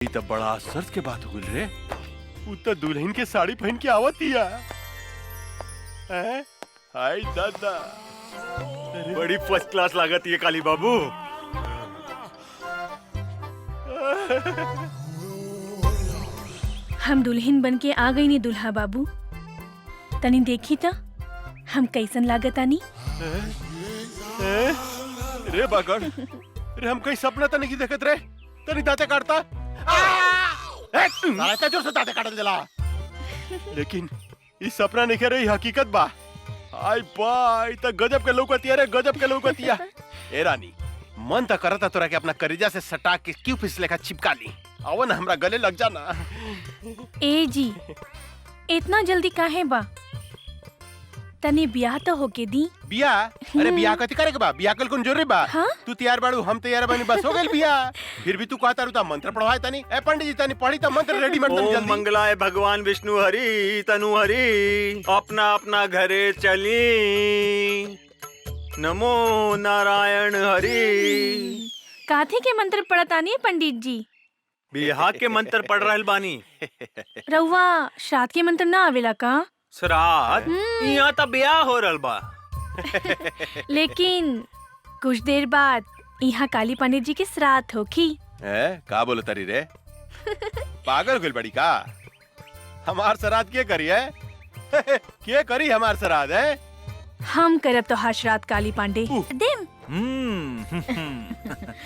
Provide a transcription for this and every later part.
ये तो बड़ा आश्चर्य के बात हो रे। वो तो दुल्हन के साड़ी पहन के आवत हिया। हाय दादा, बड़ी फर्स्ट क्लास लागत है काली बाबू। हम दुल्हन बन के आ गई नी दुल्हा बाबू। तनी देखी था हम कैसन लागत आनी। रे बागड़, रे हम कहीं सपना तो नहीं देखत रे। तनी दांते काटता साला जोर से दांते काटल दिला। लेकिन इस सपना नहीं रही हकीकत बा। आई बाई त गजब के लौकतिया रे, गजब के लौकतिया। ए रानी, मन तो करता तोरा के अपना करेजा से सटा के क्यों फिसले का चिपका ली। आओ ना हमरा गले लग जाना। ए जी, इतना जल्दी काहे बा? तने ब्याह तो होके दी। बिया? अरे बिया कथी करे के बा? बिया कल कौन जरूरी बा? हाँ? तू तैयार बाड़ू, हम तैयार बानी, बस हो गइल बिया। फिर भी तू कहता रुता मंत्र पढ़वाए तनी। ए पंडित जी तनी पढ़ी त मंत्र रेडीमेड तनी ओम जल्दी। मंगलाय भगवान विष्णु हरि तनु हरि, अपना अपना घरे चली। नमो नारायण हरि। काथे के मंत्र पढ़तानी पंडित जी? बिहार के मंत्र पढ़ रहल बानी। रउआ श्राद्ध के मंत्र ना आवेला का? श्राद्ध? यहाँ तो ब्याह हो रहल बा। लेकिन कुछ देर बाद यहाँ काली पंडित जी के श्राद्ध होखी। का बोलो तरी रे? पागल हो गइल बड़ी का? हमार श्राद्ध के करी है? के करी हमार श्राद्ध है? हम करब तो हर श्राद्ध काली पांडे। देम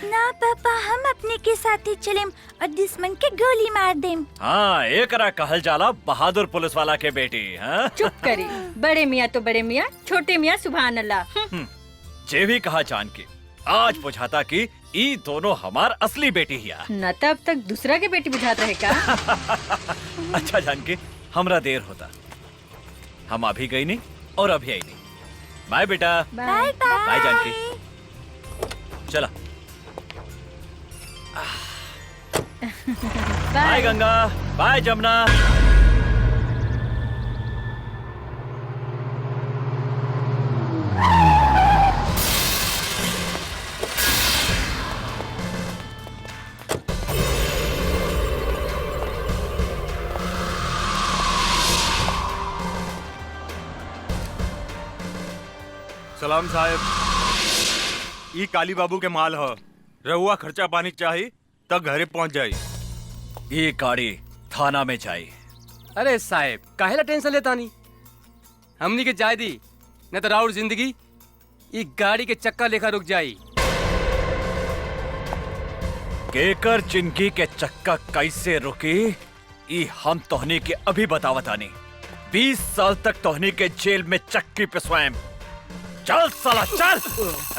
ना पापा, हम अपने के साथ ही चलेम और दुश्मन के गोली मार देम। हाँ, एकरा कहल जाला बहादुर पुलिस वाला के बेटी। हाँ? चुप करी। बड़े मियाँ तो बड़े मियाँ, छोटे मियाँ सुभान अल्लाह। जे भी कहा जान के आज बुझाता कि ई दोनों हमार असली बेटी हिया। न तब तक दूसरा के बेटी बुझात रहे का? अच्छा जान के हमरा देर होता, हम अभी गई नहीं और अभी आई नहीं। बाय बेटा। Bye bye Janki. चला। Bye Ganga, bye Jamuna. सलाम साहब, ई काली बाबू के माल ह। रहुआ खर्चा पानी चाहिए तो घरे पहुंच जाई। ये गाड़ी थाना में जाई। अरे साहब, काहेला टेंशन लेता नहीं? हमनी के जाय दी, न तो राउर जिंदगी ई गाड़ी के चक्का लेखा रुक जाई। केकर जिंदगी के चक्का कैसे रुकी, ई हम तोहनी के अभी बतावतानी। 20 साल तक तोहनी के जेल में चक्की पे स्वयं। चल साला चल।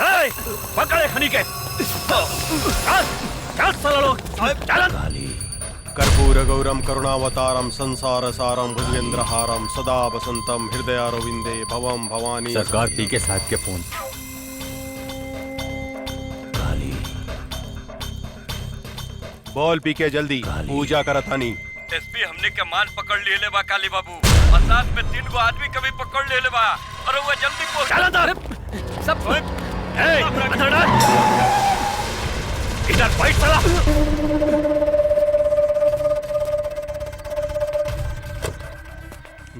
ए, पकड़े खनी के। चल चल साला लोग चल। कर्पूर गौरम करुणावतारम संसार सारम भुजगेंद्रहारम सदा वसंतम हृदयारविंदे भवम भवानी। सरकार पी के साथ के फोन। बोल पी के जल्दी पूजा करतानी। एसपी हमने के मान पकड़ लिए बा काली बाबू, और साथ में 3 गो आदमी कभी पकड़ ले बा। और वो जल्दी पहुंच। चल अंदर सब। ए अंदर डाल। इधर बैठ साला।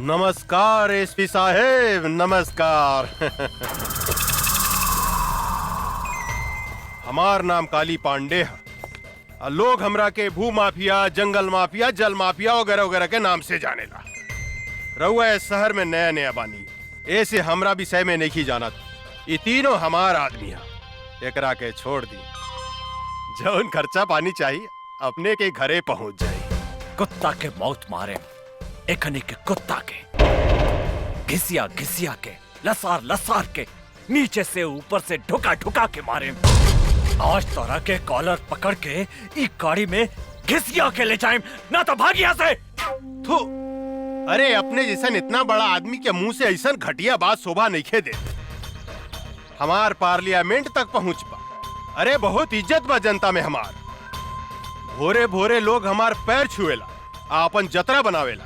नमस्कार एसपी साहेब, नमस्कार। हमार नाम काली पांडे है। लोग हमरा के भू माफिया, जंगल माफिया, जल माफिया वगैरह वगैरह के नाम से जानेला। रउआ इस शहर में नया नया बानी, ऐसे हमरा विषय में नहीं जानत। ये तीनों हमार आदमी है। एकरा के छोड़ दी, जौन खर्चा पानी चाहिए अपने के घरे पहुंच जाए। कुत्ता के मौत मारे, एकनी के कुत्ता के घिसिया घिसिया के, लसार लसार के, नीचे से ऊपर से ढुका ढुका के मारे। आज तोरा के कॉलर पकड़ के ई गाड़ी में घिसिया के ले जाए, ना तो भाग यहाँ से। थू, अरे अपने जैसन इतना बड़ा आदमी के मुंह से ऐसा घटिया बात शोभा नहीं खे दे। हमार पार्लियामेंट तक पहुंच पा। अरे बहुत इज्जत बा जनता में हमार। भोरे भोरे लोग हमार पैर छुएला, आपन जतरा बनावेला।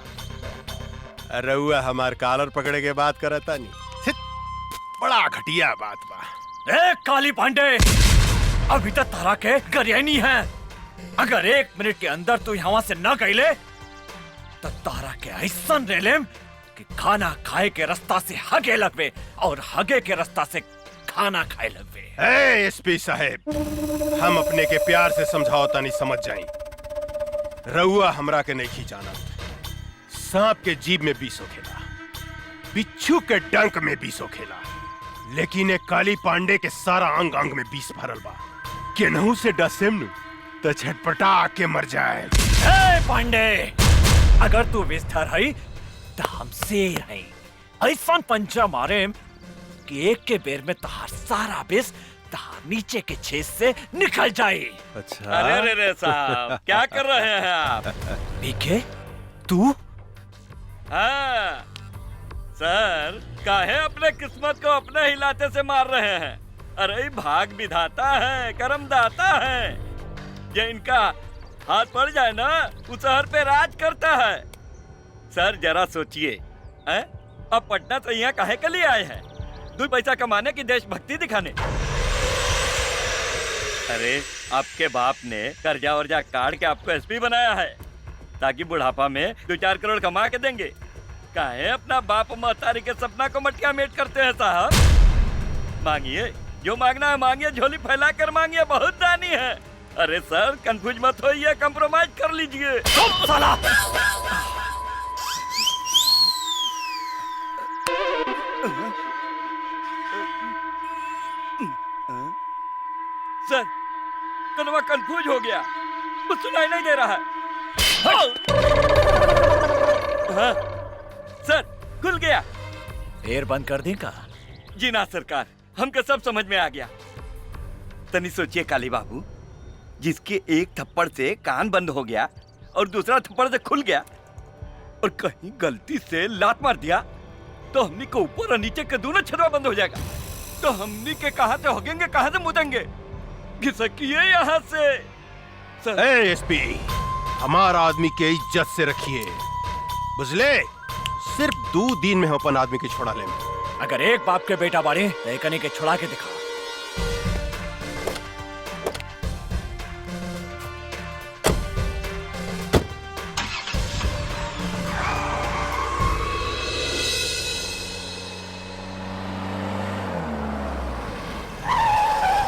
रउआ हमार कॉलर पकड़े के बात करता नहीं। बड़ा घटिया बात बा। ए काली पांडे, अभी तक तारा के गरियानी है। अगर 1 मिनट के अंदर तू यहाँ से न गईले तो तारा के ऐसा रेलेम कि खाना खाए के रास्ता से हगे लगवे और हगे के रास्ता से खाना खाए लगवे। एसपी साहेब, हम अपने के प्यार से समझाओता नहीं समझ जाई। रउआ हमरा के नहीं जाना। सांप के जीभ में बीस होखेला, बिच्छू के डंक में बीस होखेला, लेकिन एक काली पांडे के सारा अंग अंग में बीस भरल बा। केनहू से डसेम नु तो छटपटा के मर जाए। ए पांडे, अगर तू विस्तार है तो हमसे है ऐसा पंचा मारे कि एक के बेर में तहार सारा विष तहार नीचे के छेद से निकल जाए। अच्छा, अरे रे साहब, क्या कर रहे हैं आप? पीके तू? हाँ सर, काहे अपने किस्मत को अपने हिलाते से मार रहे हैं? अरे भाग विधाता है, कर्म दाता है। ये इनका हाथ पड़ जाए ना, उस शहर पे राज करता है। सर जरा सोचिए, अब पटना से यहाँ काहे के लिए आए हैं? 2 पैसा कमाने की देशभक्ति दिखाने? अरे आपके बाप ने कर्जा वर्जा काट के आपको एसपी बनाया है ताकि बुढ़ापा में 2-4 करोड़ कमा के देंगे। काहे अपना बाप महतारी के सपना को मटका मेट करते हैं साहब? मांगिए, जो मांगना है मांगिए, झोली फैला कर मांगिए, बहुत दानी है। अरे सर कंफ्यूज मत होइए, कंप्रोमाइज कर लीजिए। साला! सर कनवा कंफ्यूज हो गया, कुछ सुनाई नहीं दे रहा है। हाँ, सर खुल गया। फिर बंद कर दी का? जी ना सरकार, हमको सब समझ में आ गया। तनी सोचिए काली बाबू, जिसके एक थप्पड़ से कान बंद हो गया और दूसरा थप्पड़ से खुल गया, और कहीं गलती से लात मार दिया तो हमनी को ऊपर और नीचे के दोनों छदवा बंद हो जाएगा। तो हमनी के कहां से होगेंगे, कहां से मुदेंगे? घिसकिए यहाँ से। सर एसपी, हमारा आदमी के इज्जत से रखिए, बुझले? सिर्फ 2 दिन में हम अपन आदमी के छोड़ा लेंगे। अगर एक बाप के बेटा बाड़े तो एक के छुड़ा के दिखा।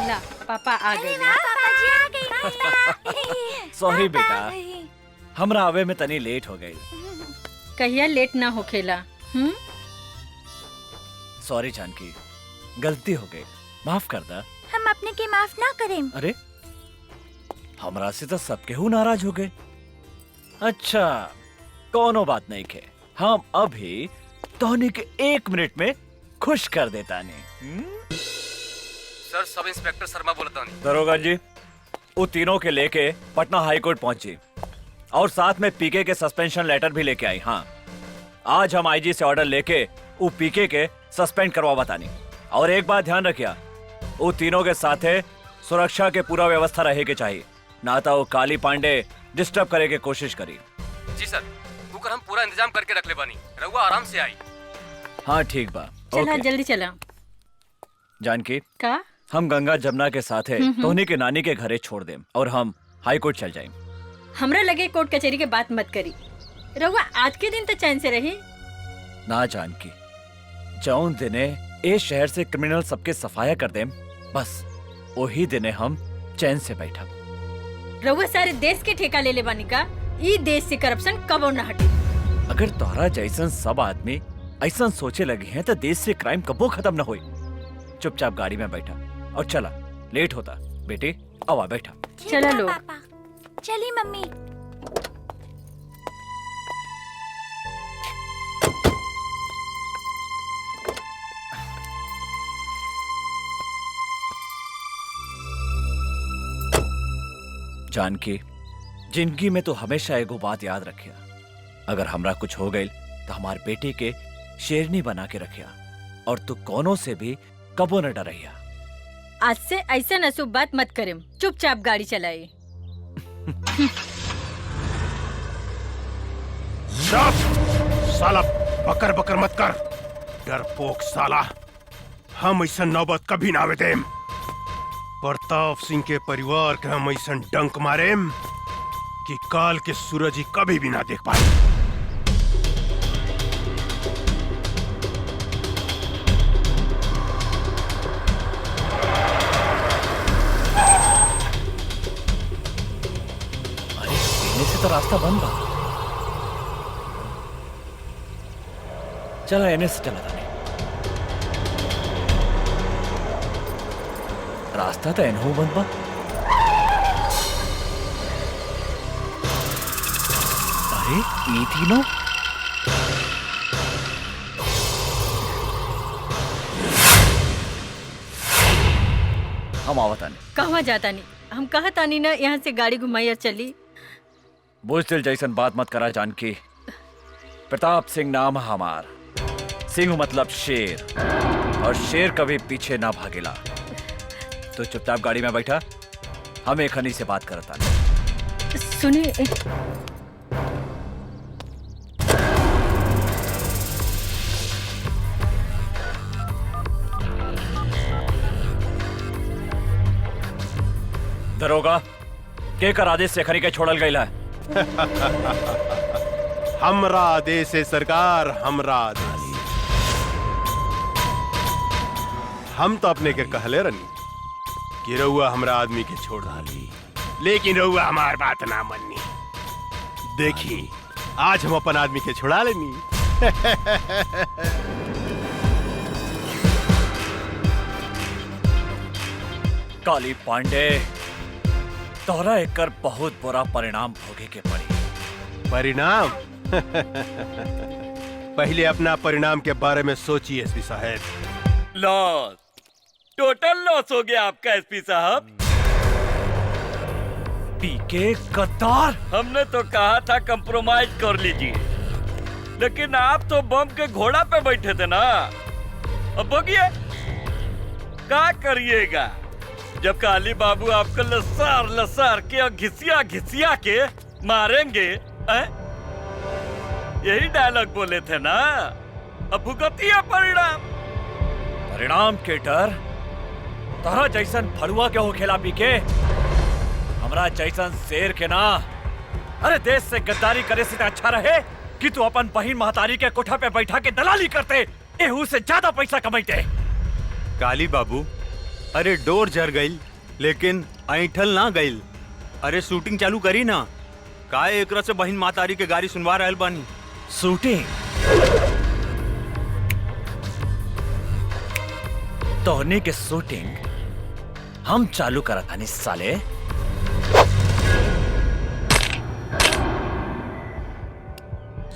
ला पापा आ गए। पापा जी आ गई। सॉरी पापा बेटा, आ गई। हमरा आवे में तनी लेट हो गई। कहिया लेट ना होखेला। सॉरी जानकी, गलती हो गई, माफ कर दा। हम अपने के माफ ना करें। अरे हमरा से तो सब केहू नाराज हो गए। अच्छा कोनो बात नहीं के, हम अभी तोहनी के 1 मिनट में खुश कर देता नहीं। सर सब इंस्पेक्टर शर्मा बोलता नहीं। दरोगा जी, वो तीनों के लेके पटना हाई कोर्ट पहुंची और साथ में पीके के सस्पेंशन लेटर भी लेके आई। हाँ, आज हम आईजी से ऑर्डर लेके वो पीके के सस्पेंड करवा बतानी। और एक बात ध्यान रखिया, वो तीनों के साथे सुरक्षा के पूरा व्यवस्था रहे के चाहिए, ना तो वो काली पांडे डिस्टर्ब करे के कोशिश करी। जी सर, बुकर हम पूरा इंतजाम करके रख ले बानी, रहुआ आराम से आई। हाँ ठीक बा। चला ओके। जल्दी चला। जानकी, का हम गंगा जमुना के साथे तोहनी के नानी के घरे छोड़ देम और हम हाई कोर्ट चल जाएं। हमरा लगे कोर्ट कचहरी के बात मत करी। रहुआ आज के दिन तो चैन से रही। ना जानकी, जौन दिने ए शहर से क्रिमिनल सबके सफाया कर देम, बस वही दिने हम चैन से बैठा। रहुआ सारे देश के ठेका ले ले बानी का। ई देश से करप्शन कबो न हटी। अगर तोहरा जैसन सब आदमी ऐसा सोचे लगे हैं तो देश से क्राइम कबो खत्म न होई। चुपचाप गाड़ी में बैठा और चला, लेट होता। बेटी आवा बैठा। चला लो। पापा, चली मम्मी। जानकी, जिंदगी में तो हमेशा एगो बात याद रखिया, अगर हमरा कुछ हो गई तो हमार बेटी के शेरनी बना के रखिया और तू कोनो से भी कबो न डरैया। आज से ऐसा नसूब बात मत करें, चुपचाप गाड़ी चलाए। साला बकर बकर मत कर, डरपोक साला। हम ऐसा नौबत कभी ना आवे देम। प्रताप सिंह के परिवार के हम ऐसा डंक मारे कि काल के सूरज ही कभी भी ना देख पाए। अरे पीने से तो रास्ता बंद बा। चला एने से चला था रास्ता तो एनहू बंद बा। अरे ये तीनों हम आवत आने। कहवा जाता नहीं, हम कहा तानी ना यहाँ से गाड़ी घुमाइया चली। बुजदिल जैसन बात मत करा जानकी। प्रताप सिंह नाम है हमार। सिंह मतलब शेर, और शेर कभी पीछे ना भागेला। तो चुपचाप गाड़ी में बैठा, हम एक हनी से बात करता है। सुनिए, दरोगा के कर आदेश से खनी के छोड़ल गईला है। हमरा आदेश है सरकार, हमरा आदेश। हम तो अपने के कहले रनी कि रउआ हमरा आदमी के छोड़ डाली, लेकिन रउआ हमार बात ना मन्नी। देखी आज हम अपन आदमी के छुड़ा लेनी। काली पांडे, तोहरा एकर बहुत बुरा परिणाम भोगे के पड़ी। परिणाम? पहले अपना परिणाम के बारे में सोचिए एसपी साहब। लॉस, टोटल लॉस हो गया आपका एसपी साहब। पीके गद्दार, हमने तो कहा था कंप्रोमाइज कर लीजिए, लेकिन आप तो बम के घोड़ा पे बैठे थे ना। अब बोलिए क्या करिएगा जब काली बाबू आपको लसार लसार के और घिसिया घिसिया के मारेंगे। यही डायलॉग बोले थे ना। अब भुगतिए परिणाम। परिणाम के डर तोहरा जैसन फड़ुआ के हो खेला पीके, हमरा जैसन शेर के ना। अरे देश से गद्दारी करे से अच्छा रहे कि तू अपन बहिन महतारी के कोठा पे बैठा के दलाली करते, एहू से ज्यादा पैसा कमाइते। काली बाबू, अरे डोर जर गई लेकिन ऐठल ना गई। अरे शूटिंग चालू करी ना। का एकरा से बहिन मातारी के गाड़ी सुनवा रहल बानी। शूटिंग? तोहनी के शूटिंग हम चालू करत हनी साले।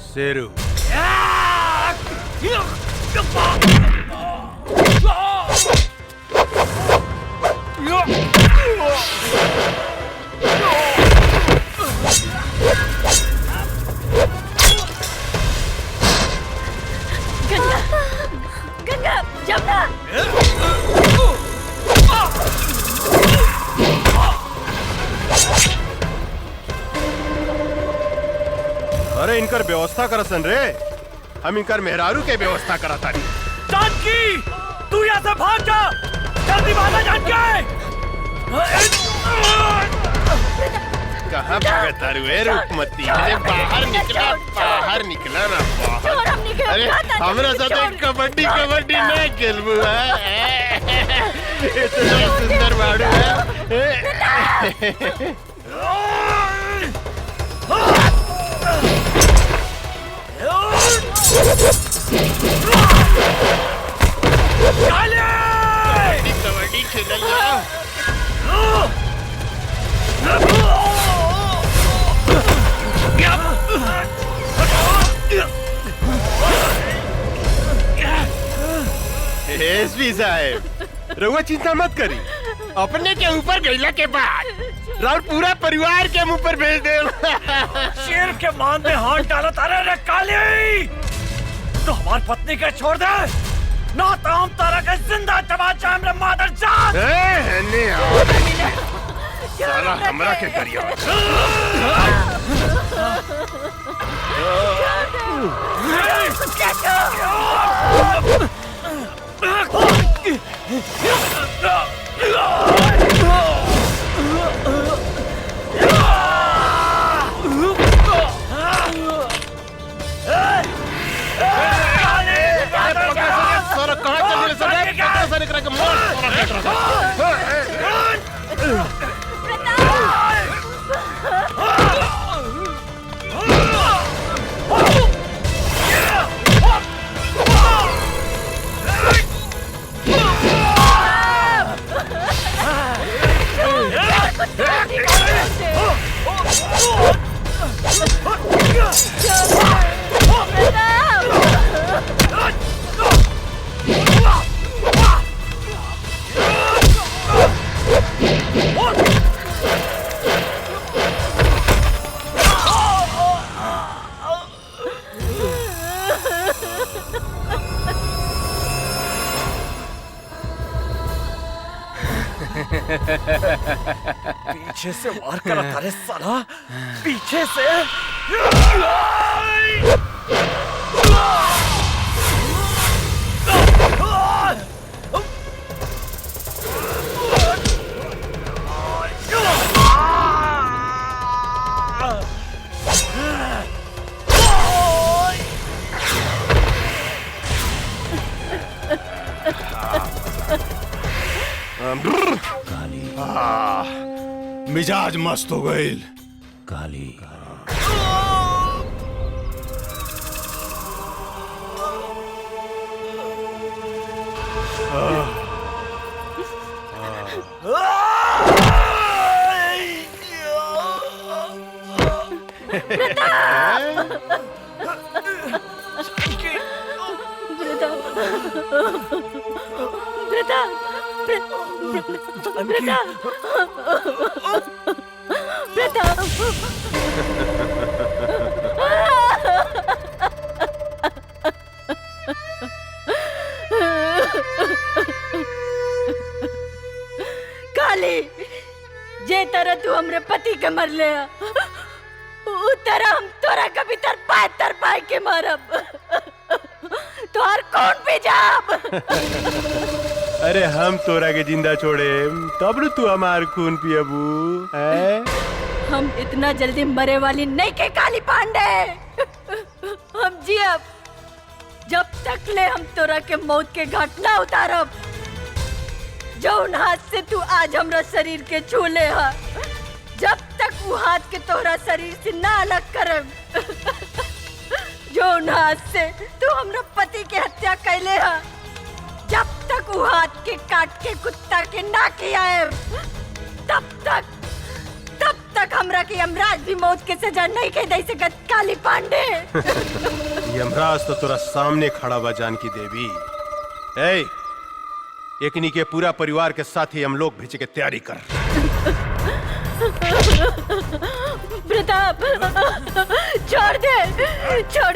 शेरू, गंगा, गंगा, जमुना। अरे इनकर व्यवस्था करसन रे। हम इनकर मेहरारू के व्यवस्था करता नहीं। जानकी, तू यहाँ से भाग जा, जल्दी भागा जानकी। कहाँ भागता रे रूपमती? अरे बाहर निकला, बाहर निकला ना बाहर। अरे हमरा साथ कबड्डी कबड्डी नहीं खेलबू है। इतना सुंदर बाड़ू है। कबड्डी खेल एसपी साहब, रउआ चिंता मत करी। अपने के ऊपर गईला के बाद राउर पूरा परिवार के मुंह पर भेज दे। शेर के मान में हाथ डाला तारे रे काली। तो हमार पत्नी के छोड़ दे, ना तो हम तारा के जिंदा तमाचा हमरे मादर जात। साला हमरा के करियो। ऐसा निकला कि मार पीछे से वार करा तारे साला, पीछे से। मिजाज मस्त हो गई। काली काली, जे तरह तू हमरे पति के मर ले, उ तरह हम तोरा कभी तर पाए के मारब। तोहार कौन भी जाब। अरे हम तोरा के जिंदा छोड़े तब न तू हमार खून पियबू है? हम इतना जल्दी मरे वाली नहीं के काली पांडे। हम जियब जब तक ले हम तोरा के मौत के घाट ना उतारब। जौन हाथ से तू आज हमरा शरीर के छू ले हा, जब तक वो हाथ के तोरा शरीर से ना अलग करब। जौन हाथ से तू हमरा पति के हत्या कैले हा, जब तक वो हाथ के काट के कुत्ता के ना खियाए, तब तक हमरा के यमराज भी मौत के सजा नहीं के दे सकत काली पांडे। यमराज तो तोरा सामने खड़ा बा जानकी देवी। ए, एकनी के पूरा परिवार के साथ ही हम लोग भेजे के तैयारी कर। प्रताप, छोड़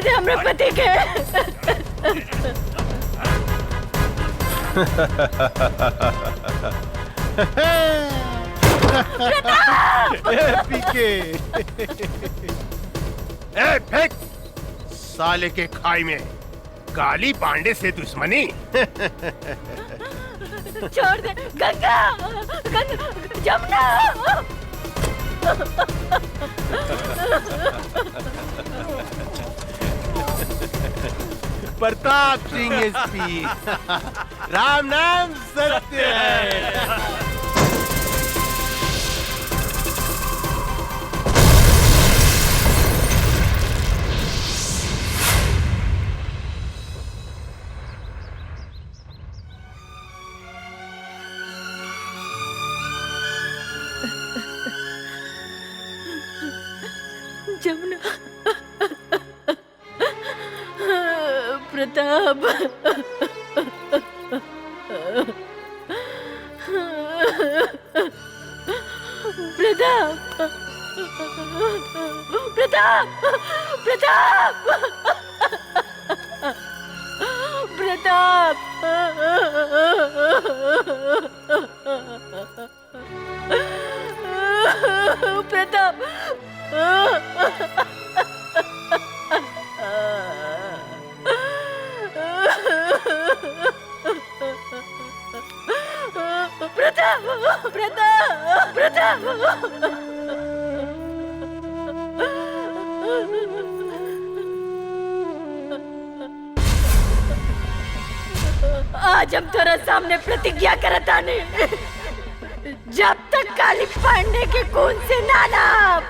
दे हमरे पति के। पीके ए फेंक साले के खाई में काली पांडे से दुश्मनी। छोड़ दे गंगा, जमुना। प्रताप सिंह एसपी, राम नाम सत्य है। जमुना, प्रताप, प्रताप। आज हम तेरा सामने प्रतिज्ञा करता नहीं, जब तक काली पांडे के खून से ना नाप,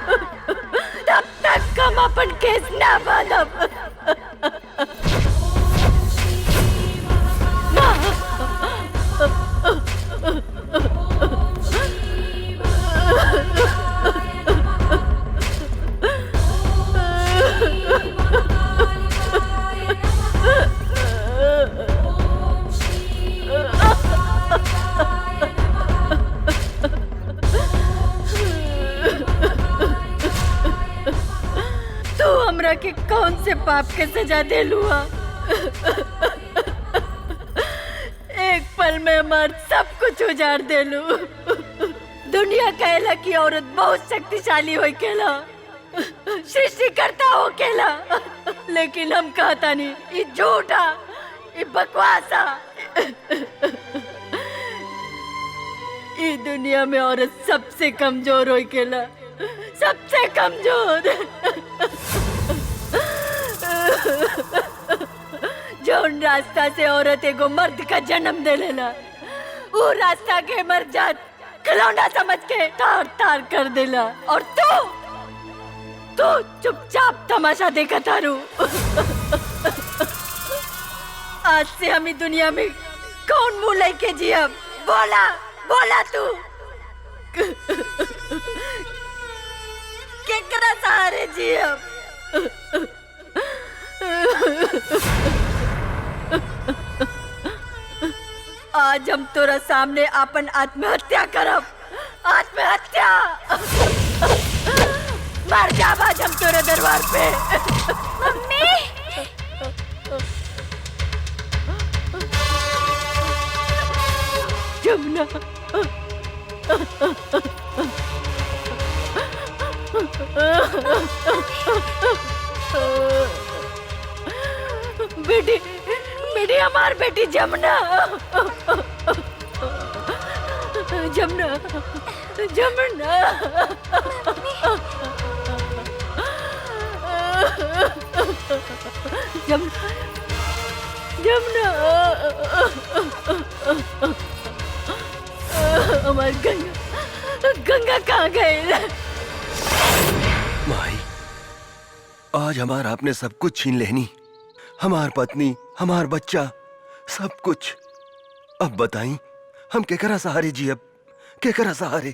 तब तक हम अपन केस ना बांधब। तू हमरा के कौन से पाप के सजा दे लुआ? एक पल में हमार सब कुछ उजाड़ दे लू। दुनिया कहला कि औरत बहुत शक्तिशाली हो केला, सृष्टिकर्ता हो केला, लेकिन हम कहता नहीं, ये झूठा, ये बकवासा। ये दुनिया में औरत सबसे कमजोर हो केला, सबसे कमजोर। जौन रास्ता से औरत एगो मर्द का जन्म दे लेला, वो रास्ता के मर जात खिलौना समझ के तार तार कर देला, और तू चुपचाप तमाशा देखा तारू। आज से हम दुनिया में कौन मुंह लेके जिया? बोला बोला तू। केकरा सहारे जिया? आज हम तोरा सामने अपन आत्महत्या करब। आत्महत्या मर जाब आज हम तोरे दरबार पे। मम्मी जमुना, बेटी बेटी, हमार बेटी जमुना, जमुना, जमुना। जमुना, जमुना, हमार गंगा, गंगा कहाँ गए? माई, आज हमार आपने सब कुछ छीन लेनी, हमार पत्नी, हमार बच्चा, सब कुछ। अब बताई हम केकरा सहारे जी? अब केकरा सहारे?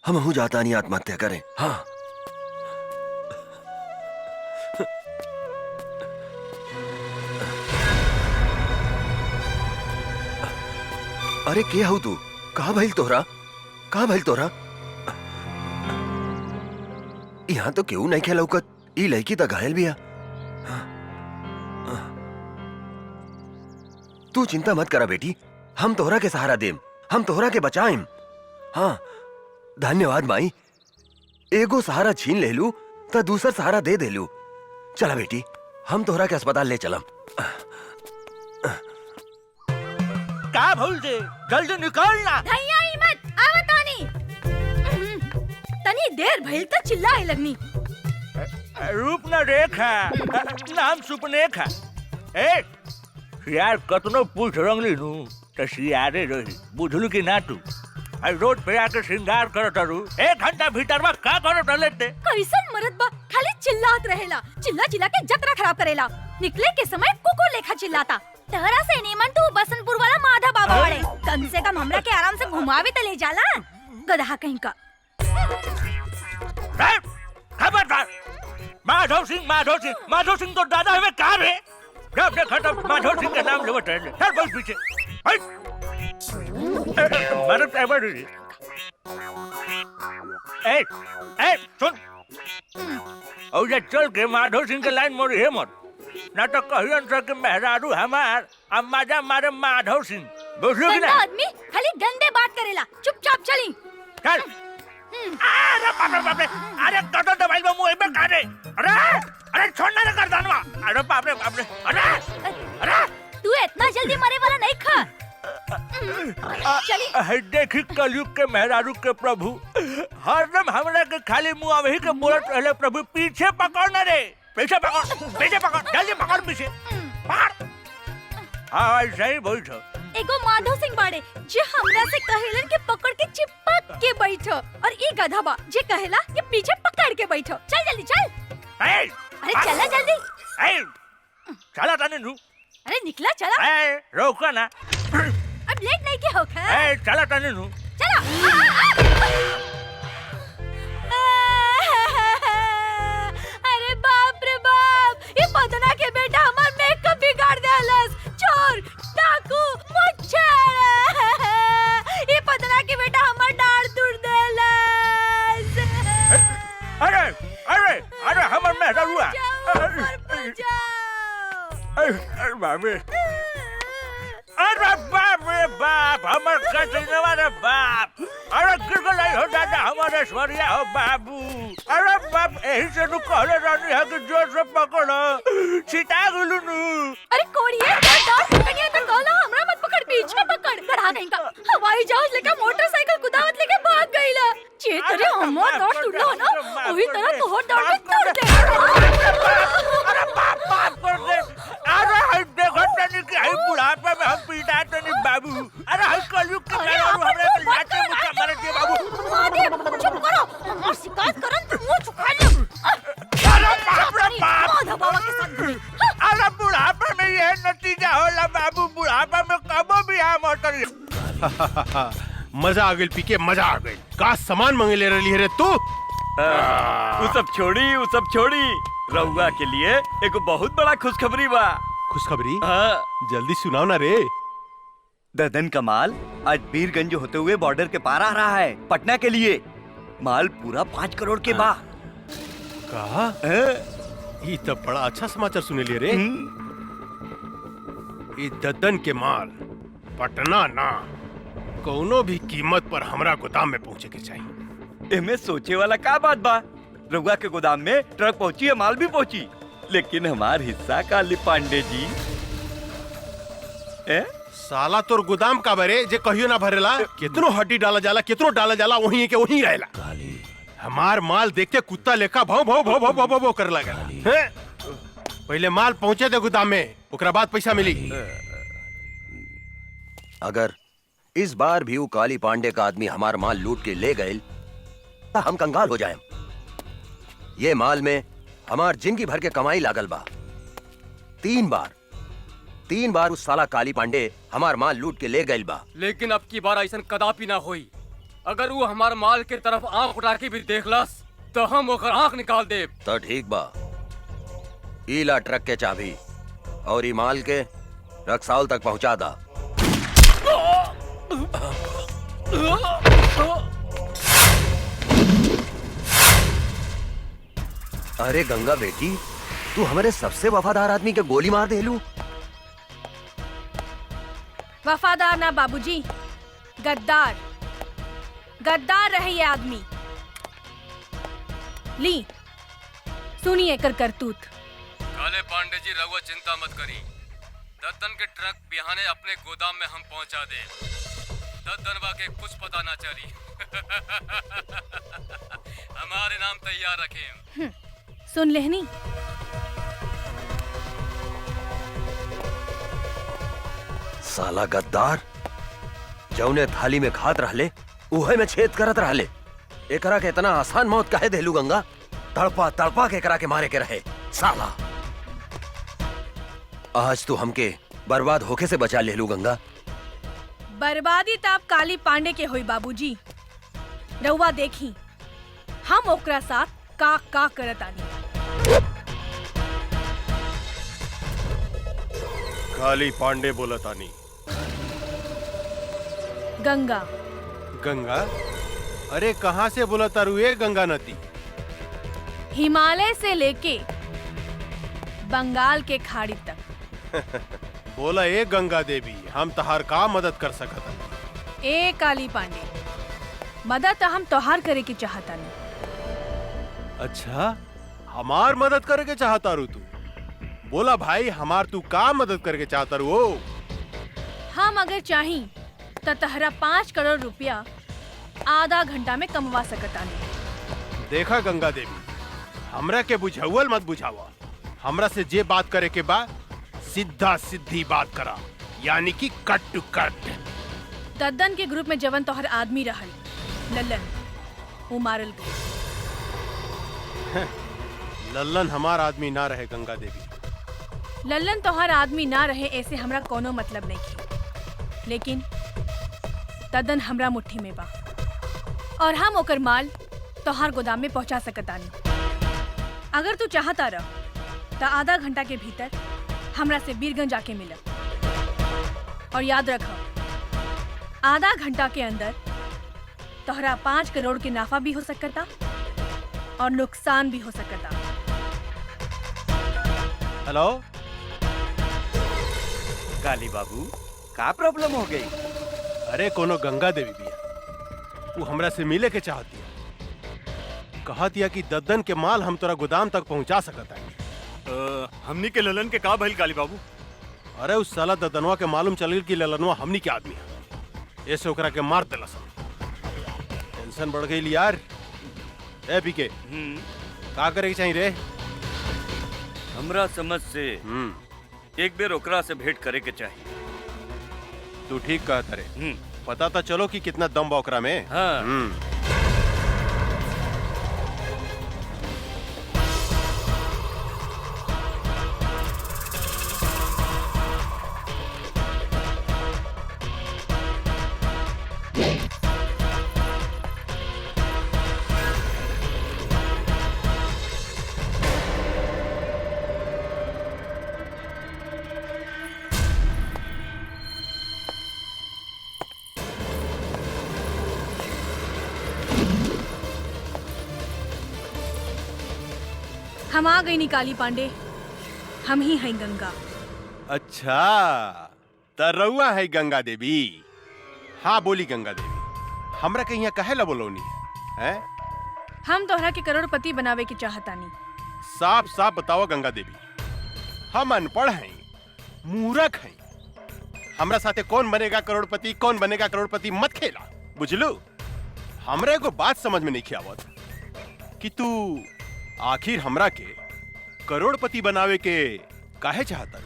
हम हूं जाता नहीं आत्महत्या करें। हाँ, अरे के हूँ तू? कहा भइल तोहरा? कहा भइल तोहरा? यहाँ तो केहू नहीं खेलौकत। ई लड़की तो घायल बिया। तू चिंता मत करा बेटी, हम तोहरा के सहारा देम, हम तोहरा के बचाएम। हाँ, धन्यवाद माई। एगो सहारा छीन ले लू तो दूसर सहारा दे दे लू। चला बेटी, हम तोहरा के अस्पताल ले चलम। का भूल जे, जल्दी निकलना। धैया ही मत, आवतानी। तनी देर भइल त चिल्लाए लगनी। रूप न रेखा, नाम सुपनेखा। ए यार, कतनो पूछ रंगली नु त सियारे रही, बुझलू कि ना? तू रोड पे आके श्रृंगार करत रू, 1 घंटा भीतर में का करत रहते? कैसन मरद बा, खाली चिल्लात रहेला, चिल्ला चिल्ला के जतरा खराब करेला। निकले के समय कुकुर लेखा चिल्लाता। तहरा से नीमन तू बसंतपुर वाला माधा बाबा वाले, कम से कम हमरा के आराम से घुमावे त ले जाला। गधा कहीं का। खबरदार! माधव सिंह तो दादा हमें कहा है। जब देखा तब माधव सिंह का नाम लेवट है। चल बस पीछे। मरद एवर। ए सुन, और ये चल के माधव सिंह के लाइन मोड़ी है मत, ना तो कहियन से कि मेहरारू हमार अम्माजा मारे माधव सिंह। बुझलो कि ना? आदमी खाली गंदे बात करेला, चुपचाप चली। चल। अरे बाप रे, अरे कटो दवाई में मुंह में काटे। अरे छोड़ना रे गर्दनवा। अरे बाप रे, अरे तू इतना जल्दी मरे वाला नहीं खा। चली। देखी कलयुग के मेहरारू के प्रभु हरदम हमरा के खाली मुंह वही के बोलत रहले, प्रभु पीछे पकड़ ना रे, पीछे पकड़, जल्दी पकड़ पीछे। हाँ, सही बोल छो। एगो माधव सिंह बाड़े जे हमरा से कहेलन के पकड़ के चिपक के बैठो, और ई गधा बा जे कहेला कि पीछे पकड़ के बैठो। चल जल्दी चल। अरे चला जल्दी। चला ताने नु। अरे निकला चला। रोका ना। अब लेट नहीं के होखा। चला ताने नु। चला। अरे बाप रे बाप, ये पदना के बेटा हमार मेकअप बिगाड़ देलस। चोर, डाकू, मुच्छर। ये पदना के बेटा हमार डाढ़ तोड़ देलस। अरे अरे अरे हमर मेहरा हुआ। अरे बाबे, अरे बाप रे बाप, हमर कचनवा रे बाप। अरे गिर गई हो दादा हमारे स्वरिया हो बाबू। अरे बाप, यही से नु कहले रानी है कि जोर से पकड़ो, सीता गुलू नु। अरे कोड़िए, डांस पकड़िए तो कहलो हमरा मत पकड़, पीछे पकड़। गधा कहीं का हवाई जहाज लेके मोटरसाइकिल कुदावत लेके भाग गईला। जे तेरे हमर डांस टूटलो ना, वही तरह तोहर डांस टूट दे। अरे बाप बाप कर दे। अरे हाय देखो तनी कि हाय बुढ़ापे में हम पीटा तनी बाबू। अरे हाय कलयुग के मेहरारू हमरे के लाते मुका मारे दे बाबू। मादे चुप करो, हमर शिकायत करन तो मुंह छुपा ले। अरे बाप रे बाप, माधव बाबा के साथ घुरी। अरे बुढ़ापे में ये नतीजा होला बाबू। बुढ़ापे में कबो भी आ मोटर। मजा आ गई, पी के मजा आ गई। का सामान मंगे ले रही है रे तू? वो सब छोड़ी रहुआ के लिए एक बहुत बड़ा खुशखबरी बा। खुशखबरी? हाँ। जल्दी सुनाओ ना रे। ददन का माल आज बीरगंज होते हुए बॉर्डर के पार आ रहा है पटना के लिए। माल पूरा 5 करोड़ के बा। कहा? ये तो बड़ा अच्छा समाचार सुने लिए रे। ये ददन के माल पटना ना, कोनो भी कीमत पर हमरा गोदाम में पहुंचे के चाहिए। इनमें सोचे वाला का बात बा। रघुआ के गोदाम में ट्रक पहुंची है, माल भी पहुंची, लेकिन हमार हिस्सा काली पांडे जी। साला तोर गोदाम का भरे जे कहियो ना भरेला। कितनो हड्डी डाला जाला, कितनो डाला जाला, वहीं के वहीं रहेला। हमार माल देख के कुत्ता लेखा भौ भौ भौ भौ भौ भौ कर लगा। पहले माल पहुंचे दे गोदाम में, ओकरा बाद पैसा मिली। अगर इस बार भी वो काली पांडे का आदमी हमार माल लूट के ले गए तो हम कंगाल हो जाएं। ये माल में हमार जिंदगी भर के कमाई लागल बा। 3 बार उस साला काली पांडे हमार माल लूट के ले गए बा। लेकिन अब की बार ऐसा कदापि ना होई। अगर वो हमार माल के तरफ आंख उठा के भी देखलस तो हम ओकर आंख निकाल देब। तो ठीक बा, ईला ट्रक के चाबी और ई माल के रक्सौल तक पहुंचा दा। अरे गंगा बेटी, तू हमारे सबसे वफादार आदमी के गोली मार देलू। वफादार ना बाबूजी, गद्दार। गद्दार रहे ये आदमी। ली सुनिए कर करतूत। काले पांडे जी रघुआ चिंता मत करी। दद्दन के ट्रक बिहाने अपने गोदाम में हम पहुंचा दे। दद्दनवा के कुछ पता ना चली। हमारे नाम तैयार रखें। सुन लेहनी। साला गद्दार, जौने थाली में खात रहले उहे में छेद करत रहले। एकरा के इतना आसान मौत काहे देलू गंगा? तड़पा तड़पा के एकरा के मारे के रहे साला। आज तू हमके बर्बाद होके से बचा लेलू गंगा। बर्बादी ताप काली पांडे के होई बाबूजी। रउआ देखी हम ओकरा साथ का करत आनी। काली पांडे बोला तानी। गंगा। गंगा? अरे कहाँ से बोला तारू ये गंगा नदी? हिमालय से लेके बंगाल के खाड़ी तक। बोला ए गंगा देवी, हम तहार का मदद कर सकत? ए काली पांडे, मदद हम तोहार करे के चाहता नहीं। अच्छा, हमार मदद करे के चाहता रू तू? बोला भाई, हमार तू का मदद करके चाहता रू? ओ हम अगर चाही तो तहरा 5 करोड़ रुपया आधा घंटा में कमवा सकता नहीं। देखा गंगा देवी, हमरा के बुझावल मत बुझावा। हमरा से जे बात करे के बा सीधा सीधी बात करा। यानी कि कट टू कट। दद्दन के ग्रुप में जवन तोहर आदमी रहल लल्लन, वो मारल गई। लल्लन हमार आदमी ना रहे गंगा देवी। लल्लन तोहर आदमी ना रहे ऐसे हमरा कोनो मतलब नहीं थी, लेकिन दद्दन हमरा मुट्ठी में बा और हम ओकर माल तोहार गोदाम में पहुंचा सकतानी। अगर तू चाहता रह तो आधा घंटा के भीतर हमरा से बीरगंज आके मिल। और याद रख, आधा घंटा के अंदर तोहरा 5 करोड़ के नाफा भी हो सकता और नुकसान भी हो सकता। हेलो काली बाबू, का प्रॉब्लम हो गई? अरे कोनो गंगा देवी भी है, वो हमरा से मिले के चाहती है। कहा दिया कि दद्दन के माल हम तोरा गोदाम तक पहुंचा सकता है। हमनी के ललन के का भइल काली बाबू? अरे उस साला दद्दनवा के मालूम चल कि ललनवा हमनी के आदमी है, ऐसे ओकरा के मार देला सब। टेंशन बढ़ गई यार। ए पीके, का करे के चाहिए रे? हमरा समझ से एक बेर ओकरा से भेंट करे के चाहिए। तू ठीक कहत रे। पता तो चलो कि कितना दम बा ओकरा में। हाँ। हम आ गई नी काली पांडे, हम ही हैं गंगा। अच्छा, तरौआ है गंगा देवी। हाँ बोली गंगा देवी, हमरा के यहाँ कहे ला बोलौनी है? हम तोहरा के करोड़पति बनावे के चाहतानी। साफ साफ बताओ गंगा देवी, हम अनपढ़ हैं, मूर्ख हैं। हमरा साथे कौन बनेगा करोड़पति, कौन बनेगा करोड़पति मत खेला, बुझलू? हमरे को बात समझ में नहीं आवत कि तू आखिर हमरा के करोड़पति बनावे के काहे चाहता?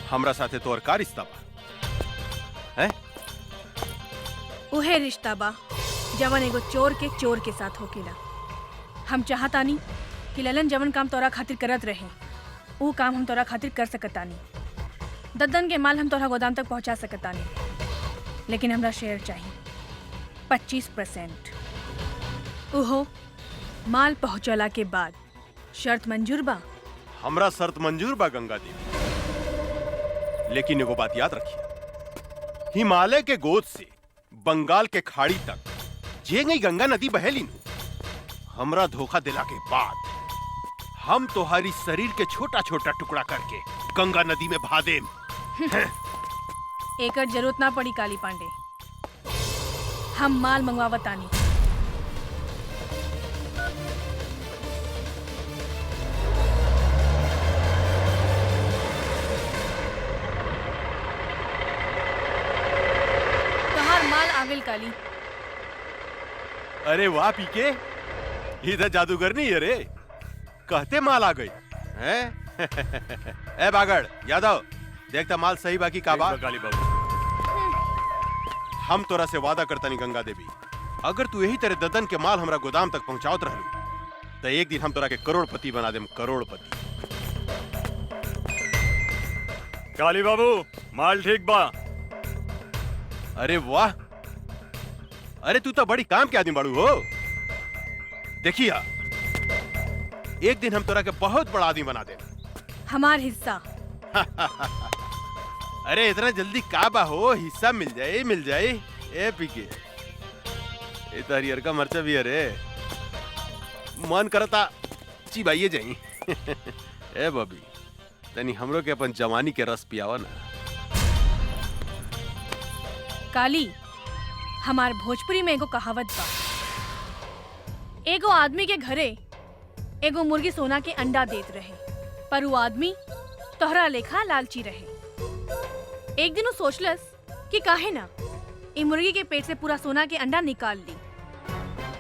हमरा साथे तोर का रिश्ता बा? हैं? उहे रिश्ता बा जवन एगो चोर के चोर के साथ होकेला। हम चाहतानी कि ललन जवन काम तोरा खातिर करत रहे, वो काम हम तोरा खातिर कर सकतानी। दद्दन के माल हम तोरा गोदाम तक पहुंचा सकतानी, लेकिन हमरा शेयर चाहिए 25%। उहो माल पहुंचला के बाद। शर्त मंजूर बा? हमरा शर्त मंजूर बा गंगा देवी, लेकिन एगो बात याद रखिए, हिमालय के गोद से बंगाल के खाड़ी तक जे गई गंगा नदी बहेली नु, हमरा धोखा दिला के बाद हम तुम्हारी शरीर के छोटा छोटा टुकड़ा करके गंगा नदी में बहा देम। एकर जरूरत ना पड़ी काली पांडे, हम माल मंगवावतानी। तोहार माल आविल काली। अरे वाह पीके, इधर जादूगर नहीं है रे, कहते माल आ गई हैं? ए बागड़ यादव, देखता माल सही बाकी का बा? काली बाबू, हम तोरा से वादा करता नहीं गंगा देवी, अगर तू यही तरह ददन के माल हमरा गोदाम तक पहुंचावत रहलू तो एक दिन हम तोरा के करोड़पति बना देम, करोड़पति। काली बाबू माल ठीक बा। अरे वाह, अरे तू तो बड़ी काम के आदमी बाड़ू हो। देखिया, एक दिन हम तोरा के बहुत बड़ा आदमी बना दे। हमार हिस्सा। अरे इतना जल्दी का बा हो, हिस्सा मिल जाए मिल जाए। ए पीके, ए तो हरियर का मर्चा भी है रे, मन करता चिबाइए जाई। ए बबी, तनी हमरो के अपन जवानी के रस पियावा ना। काली, हमार भोजपुरी में एगो कहावत बा, एगो आदमी के घरे एगो मुर्गी सोना के अंडा देत रहे, पर वो आदमी तोहरा लेखा लालची रहे। एक दिन वो सोचलस कि काहे ना ई मुर्गी के पेट से पूरा सोना के अंडा निकाल ली।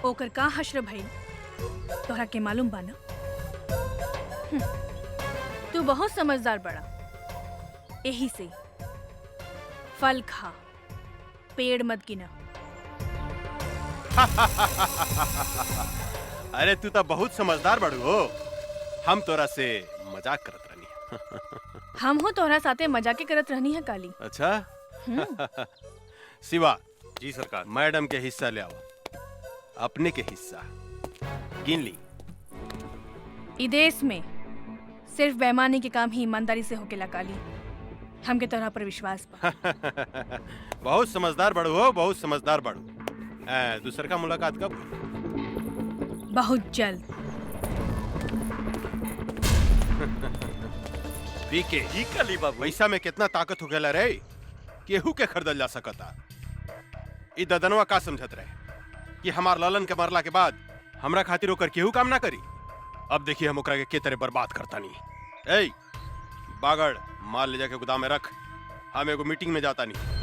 ओकर का हश्र भइल तोहरा के मालूम बा ना? तू बहुत समझदार बड़ा, यही से फल खा, पेड़ मत गिना। अरे तू तो बहुत समझदार बड़ू हो। हम तोरा से मजाक करत रहनी। हम हो तोहरा साथे मजाके करत रहनी है काली। अच्छा शिवा जी सरकार। मैडम के हिस्सा ले आओ, अपने के हिस्सा गिन ली। ई देश में सिर्फ बेईमानी के काम ही ईमानदारी से होकेला काली। हमके तोहरा पर विश्वास बा। बहुत समझदार बड़ू हो, बहुत समझदार बड़ू। दूसर का मुलाकात कब? बहुत जल्द। पीके जी काली बाबू। पैसा में कितना ताकत हो गया रे, केहू के खरीदल जा सकता। ई ददनवा का समझत रहे कि हमार ललन के मरला के बाद हमरा खातिर ओकर केहू काम ना करी। अब देखिए हम ओकरा के तरह बर्बाद करता नहीं। ए बागड़ माल ले जाके गोदाम में रख, हम एगो मीटिंग में जाता नहीं।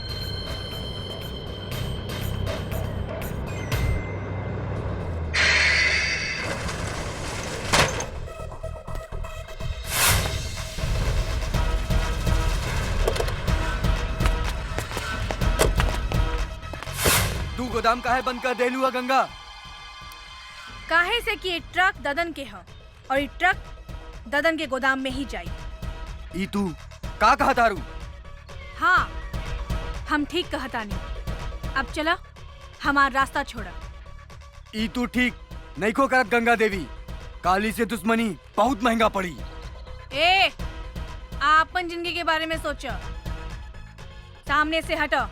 तू गोदाम काहे बंद कर देलू है गंगा? काहे से कि ये ट्रक ददन के है और ये ट्रक ददन के गोदाम में ही जाई। ई तू का कहा तारू? हाँ, हम ठीक कहता नहीं। अब चला, हमारा रास्ता छोड़ा। ई तू ठीक नहीं को करत गंगा देवी। काली से दुश्मनी बहुत महंगा पड़ी। ए, आपन जिंदगी के बारे में सोचो। सामने से हटो,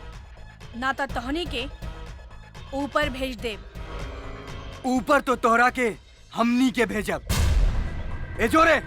ना तो तोहनी के ऊपर भेज दे। ऊपर तो तोहरा के हमनी के भेजब। ए जोरे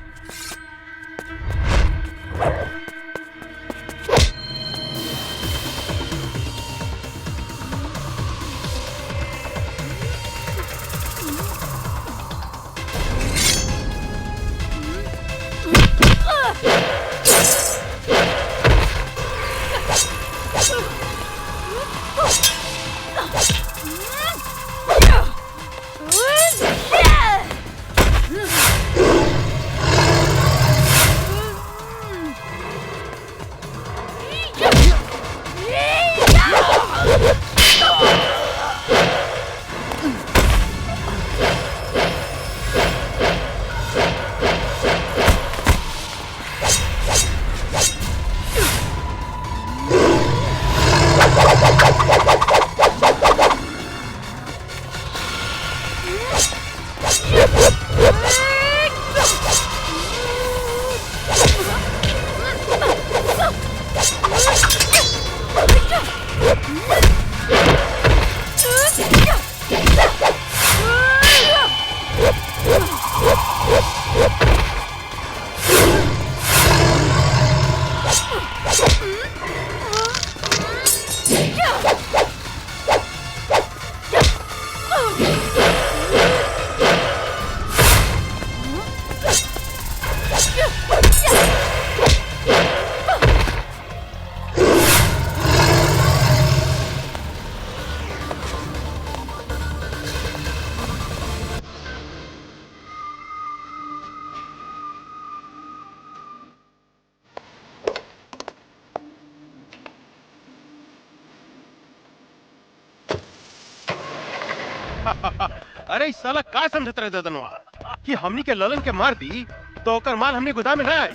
अरे इस साला का समझत रहे ददनवा कि हमनी के ललन के मार दी तो ओकर माल हमने गोदाम में लाए।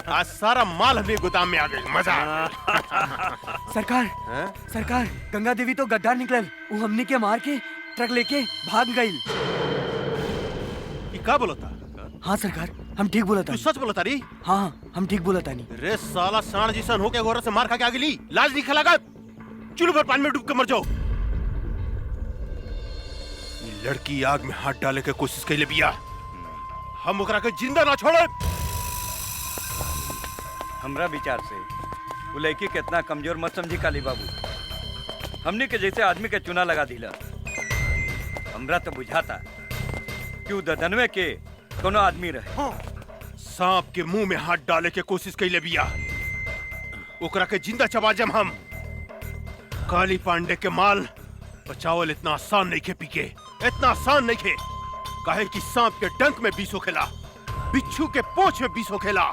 आज सारा माल हमने गोदाम में आ गई। मजा सरकार हैं? सरकार गंगा देवी तो गद्दार निकलल। वो हमनी के मार के ट्रक लेके भाग गई। ई का बोलता? हाँ सरकार, हम ठीक बोला तू था। सच बोलता री? हाँ हम ठीक बोला था। नहीं रे साला सांड जिसन होके गोरा से मार खा के आ गेली। लाज नहीं खलागा। चुल्लू पर पानी में डूब के मर जाओ। ये लड़की आग में हाथ डाले के कोशिश कैले बिया, हम ओकरा के जिंदा ना छोड़े। हमरा विचार से वो लड़की कितना कमजोर मत समझी काली बाबू। हमने के जैसे आदमी के चुना लगा दिला। हमरा तो बुझाता कि वो ददनवे के कोनो आदमी रहे। सांप के मुंह में हाथ डाले के कोशिश कैले बिया, ओकरा के जिंदा चबा जम हम। काली पांडे के माल बचावल इतना आसान नहीं खे पीके, इतना आसान नहीं खे। काहे कि सांप के डंक में विष होखेला, बिच्छू के पोंछ में विष होखेला,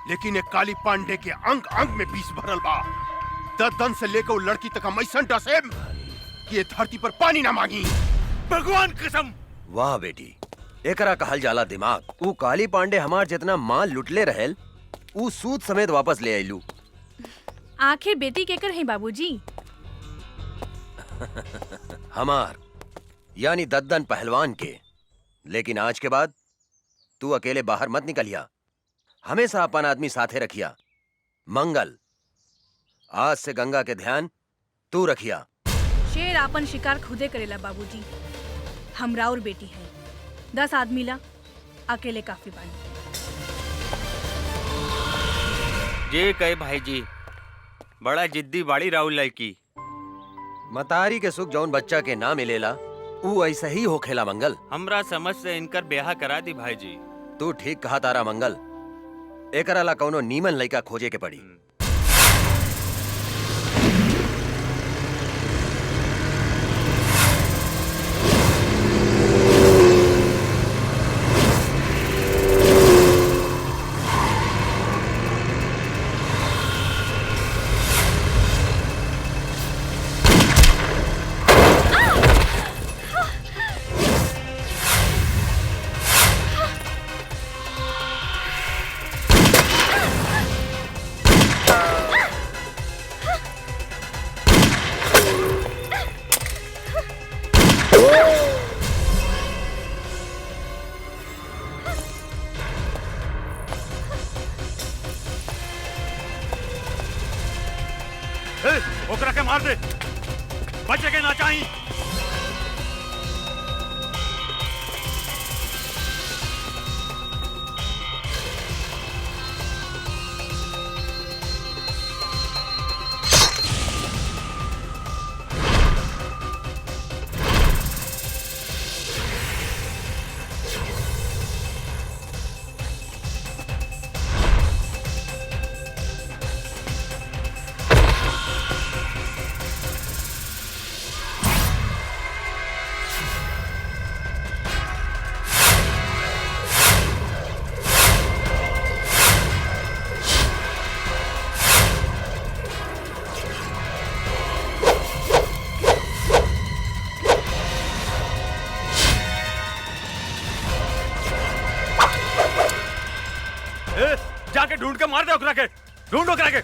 लेकिन एक काली पांडे के अंग अंग में विष भरल बा। दन से लेकर वो लड़की तक हम ऐसा डसे कि ये धरती पर पानी ना मांगी। भगवान कसम। वाह बेटी, एकरा कहल जाला दिमाग। ऊ काली पांडे हमार जितना माल लुटले रहेल, ऊ सूद समेत वापस ले आइलू। आखिर बेटी केकर है बाबूजी? हमार यानी दद्दन पहलवान के। लेकिन आज के बाद तू अकेले बाहर मत निकलिया, हमेशा अपन आदमी साथे रखिया। मंगल, आज से गंगा के ध्यान तू रखिया। शेर आपन शिकार खुदे करेला बाबूजी। हम राउर बेटी है, 10 आदमी ला अकेले काफी बानी। जे कहे भाई जी, बड़ा जिद्दी बाड़ी राहुल लड़की। मतारी के सुख जौन बच्चा के ना मिलेला, ऊ ऐसा ही होखेला मंगल। हमरा समझ से इनकर ब्याह करा दी भाई जी। तू ठीक कहा तारा मंगल। एकरा ला कौनो नीमन लइका खोजे के पड़ी। ओकरा के मार दे, बचे के ना चाहिए। जाके ढूंढ के मार दे ओकरा के, ढूंढ ओकरा के।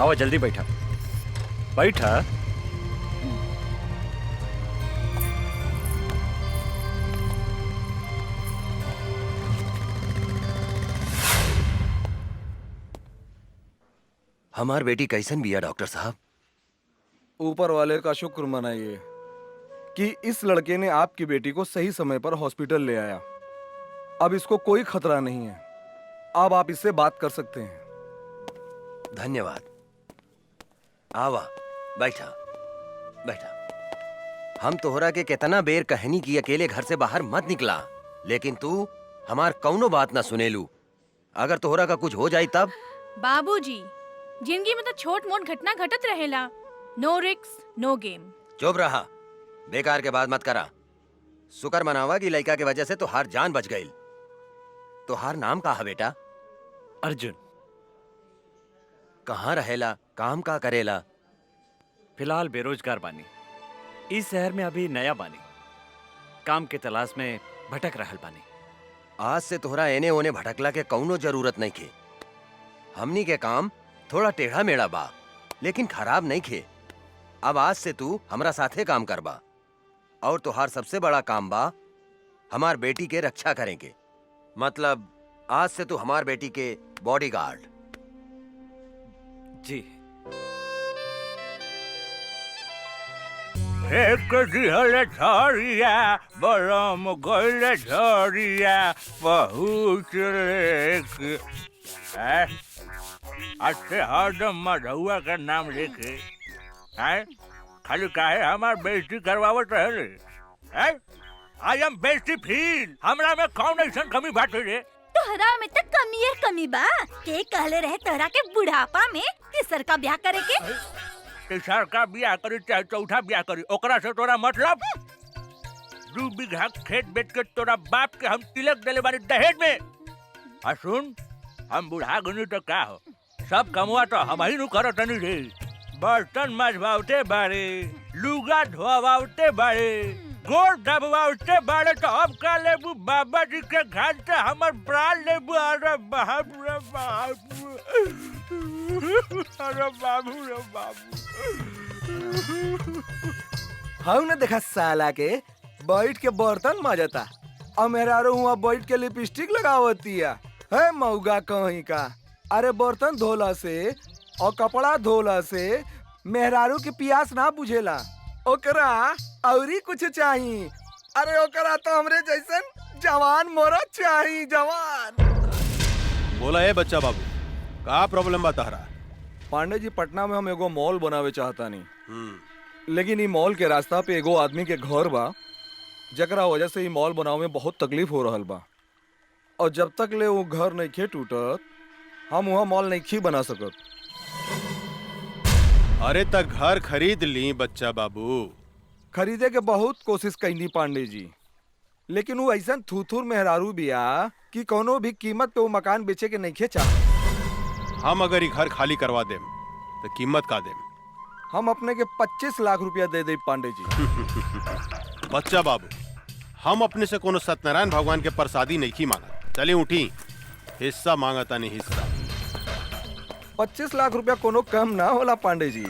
आओ जल्दी बैठा बैठा। हमार बेटी कैसन बिया डॉक्टर साहब? ऊपर वाले का शुक्र मनाइए कि इस लड़के ने आपकी बेटी को सही समय पर हॉस्पिटल ले आया। अब इसको कोई खतरा नहीं है, अब आप इससे बात कर सकते हैं। धन्यवाद। आवा बैठा बैठा। हम तोहरा के कितना बेर कहनी की अकेले घर से बाहर मत निकला, लेकिन तू हमार कौनो बात ना सुनेलू। अगर तोहरा का कुछ हो जाई तब? बाबूजी, जिंदगी में तो छोट मोट घटना घटत रहेला। नो रिस्क नो गेम। चुप रहा, बेकार के बात मत करा। शुक्र मनावा कि लड़का के वजह से तो हार जान बच गई। तोहार नाम का है बेटा? अर्जुन। कहाँ रहेला, काम का करेला? फिलहाल बेरोजगार बानी। इस शहर में अभी नया बानी, काम के तलाश में भटक रहल बानी। आज से तोहरा एने ओने भटकला के कौनो जरूरत नहीं खे। हमनी के काम थोड़ा टेढ़ा मेढ़ा बा, लेकिन खराब नहीं खे। अब आज से तू हमरा साथे काम करबा, और तोहार सबसे बड़ा काम बा हमार बेटी के रक्षा करेंगे। मतलब आज से तू हमार बेटी के बॉडीगार्ड। जी। एक दिहल झरिया बरम गइल झरिया बहुत लेके अच्छे हरदम मधुआ का नाम लेके हैं खाली काहे हमार बेइज्जती करवावत रहे। आई एम बेइज्जती फील। हमरा में कौन ऐसन कमी बाटे रे? तोहरा में तो कमी बा। के कहले रहे तोहरा के बुढ़ापा में तीसर का ब्याह करे के? तीसर का ब्याह करी चाहे चौथा ब्याह करी, ओकरा से तोरा मतलब? 2 बीघा खेत बेच के तोरा बाप के हम तिलक देले बानी दहेज में। आ सुन, हम बुढ़ा गनी तो का हो, सब कमवा तो हम ही नु करत नहीं रे। बर्तन मजवावते बारे, लुगा धोवावते बारे, गोड़ दबवावते बारे, तो अब का लेबू बाबा जी के घर से हमर प्राण लेबू। अरे बाप रे बाप, अरे बाबू रे बाबू। हम ने देखा साला के बैठ के बर्तन माजता, और मेहरारू हुआ बैठ के लिपस्टिक लगावती है मऊगा कहीं का। अरे बर्तन धोला से और कपड़ा धोला से मेहरारू की प्यास ना बुझेला, ओकरा औरी कुछ चाहिए। अरे ओकरा तो हमरे जैसन जवान मोरा चाहिए, जवान। बोला है बच्चा बाबू, का प्रॉब्लम बता रहा? पांडे जी, पटना में हम एगो मॉल बनावे चाहता नहीं, लेकिन ई मॉल के रास्ता पे एगो आदमी के घर बा, जकरा वजह से ई मॉल बनावे में बहुत तकलीफ हो रहल बा। और जब तक ले वो घर नहीं खे टूटत, हम वहाँ मॉल नहीं खी बना सकत। अरे तक घर खरीद ली बच्चा बाबू। खरीदे के बहुत कोशिश कैनी पांडे जी, लेकिन वो ऐसा थूथूर मेहरारू बिया कि कोनो भी कीमत पे वो मकान बेचे के नहीं खे चाह। हम अगर ये घर खाली करवा देम तो कीमत का देम? हम अपने के 25 लाख रुपया दे दे पांडे जी। बच्चा बाबू, हम अपने से कोनो सत्यनारायण भगवान के प्रसादी नहीं की मांगा। चलिए उठी, हिस्सा मांगता नहीं हिस्सा। 25 लाख रुपया कोनो कम ना होला पांडे जी।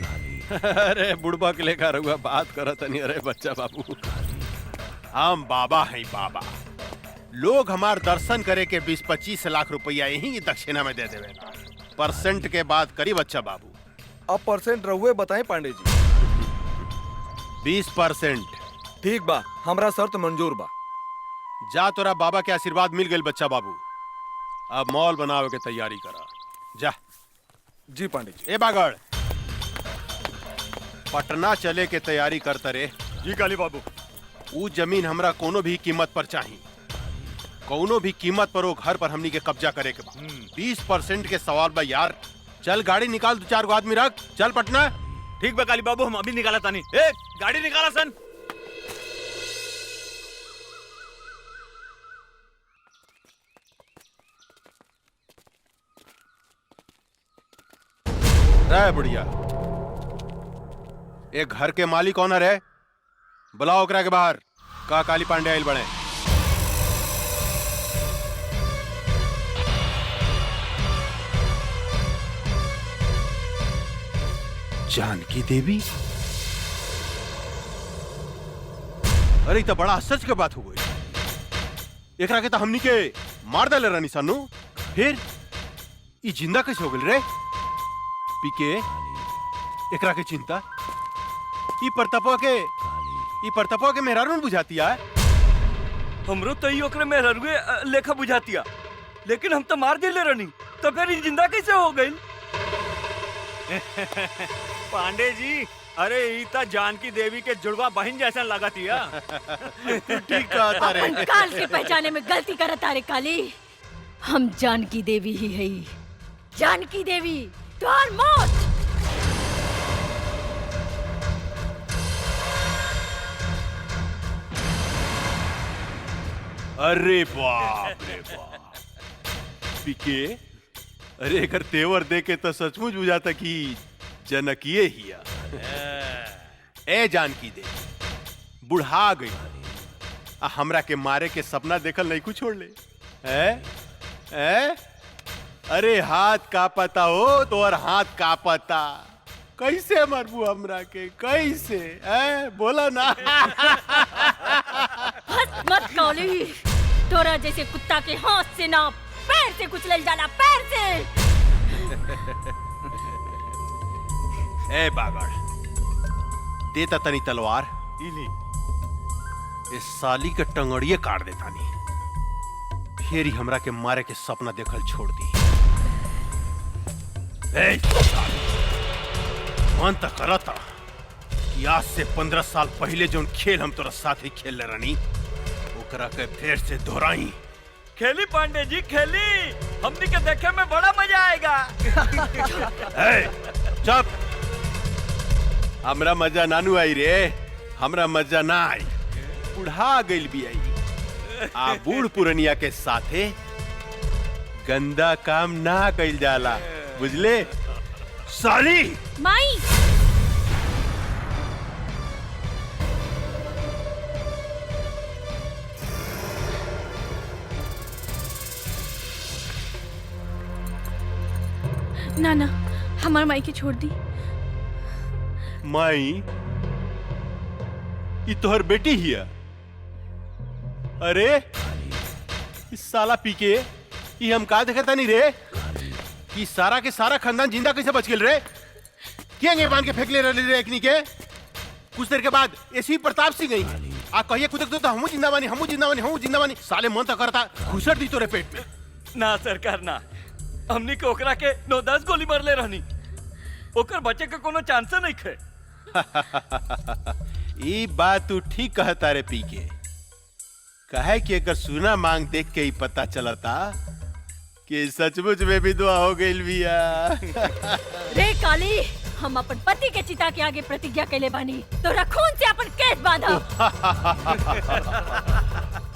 अरे बुढ़बा के लेकर हुआ बात करत नहीं। अरे बच्चा बाबू, हम बाबा हैं बाबा। लोग हमार दर्शन करे के 20-25 लाख रुपया यही दक्षिणा में दे देवे। परसेंट के बाद करी बच्चा बाबू। अब परसेंट रहुए बताएं पांडे जी। 20%। ठीक बा, हमरा शर्त मंजूर बा। जा, तोरा बाबा के आशीर्वाद मिल गए बच्चा बाबू। अब मॉल बनावे के तैयारी करा जा। जी पांडे जी। ए बागड़, पटना चले के तैयारी करता रे। जी काली बाबू। वो जमीन हमरा कोनो भी कीमत पर चाहिए। कोनो भी कीमत पर वो घर पर हमनी के कब्जा करे के बाद 20% के सवाल बा यार। चल गाड़ी निकाल, 2-4 गो आदमी रख, चल पटना। ठीक बा काली बाबू, हम अभी निकाला तानी। ए गाड़ी निकाला सन। रे बुढ़िया, एक घर के मालिक कौन है? बुलाओ ओकरा के बाहर। का काली पांडे आइल बने? जानकी देवी? अरे तो बड़ा आश्चर्य के बात हो गई। एकरा के तो हमनी के मार डाले रानी सानू, फिर ई जिंदा कैसे हो गई रे? पीके एकरा के चिंता ई परतपा के मेहरारू ने बुझाती है। हमरो तो ई ओकरे मेहरारूए लेखा बुझातिया, लेकिन हम तो मार दिले रनी, तो फिर ई जिंदा कैसे हो गई? पांडे जी, अरे ईता जानकी देवी के जुड़वा बहन जैसा लगती है। ठीक कहता रे। अपन काल के पहचाने में गलती करत तारे काली। हम जानकी देवी ही है। जानकी देवी तोहर मौत। अरे बाप रे बाप, पीके अरे अगर तेवर देखे तो सचमुच बुझाता कि जनकिए हिया। ए जानकी दे बुढ़ा गई हमरा के मारे के सपना देखल नहीं कुछ छोड़ ले। अरे हाथ का पता हो तो और हाथ का पता कैसे मरबू हमरा के कैसे बोला ना। हंस मत काली, तोरा जैसे कुत्ता के हाथ से ना पैर से कुचल जाला, पैर से। ए बागड़ देता तनी तलवार इस साली के टंगड़िए काट देता नी, फिर ही हमरा के मारे के सपना देखल छोड़ दी। मन तक करता कि आज से 15 साल पहले जो खेल हम तोरा साथ ही खेल रहनी ओकरा के फिर से दोहराई। खेली पांडे जी खेली, हमनी के देखे में बड़ा मजा आएगा। चुप, हमरा मजा नानू आई रे, हमरा मजा ना आई, बुढ़ा गइल भी आई। आ बूढ़ पुरनिया के साथे गंदा काम ना कइल जाला, बुझले साली। माई ना ना हमार माई के छोड़ दी। माई ये तोहर बेटी हिया। अरे इस साला पी के ये हम का देखता नहीं रे कि सारा के सारा खानदान जिंदा कैसे बच गेल रे। क्या बांध के फेंक ले रहे एकनी के। कुछ देर के बाद ऐसी प्रताप सिंह गई आ कहिए कुदक दो तो हमू जिंदा बानी, हमू जिंदा बानी, हमू जिंदा बानी। साले मन तो करता घुसट दी तोरे पेट में। ना सरकार ना, हमनी के ओकरा के 9-10 गोली मारले रहनी, ओकर बचे के कोनो चांस नहीं खे। ये बात तू ठीक कहता रे पी के, कहे कि अगर सुना मांग देख के ही पता चलता कि सचमुच में भी दुआ हो गई बिया। रे काली, हम अपन पति के चिता के आगे प्रतिज्ञा कैले बानी, तोरा खून से अपन केस बांधा।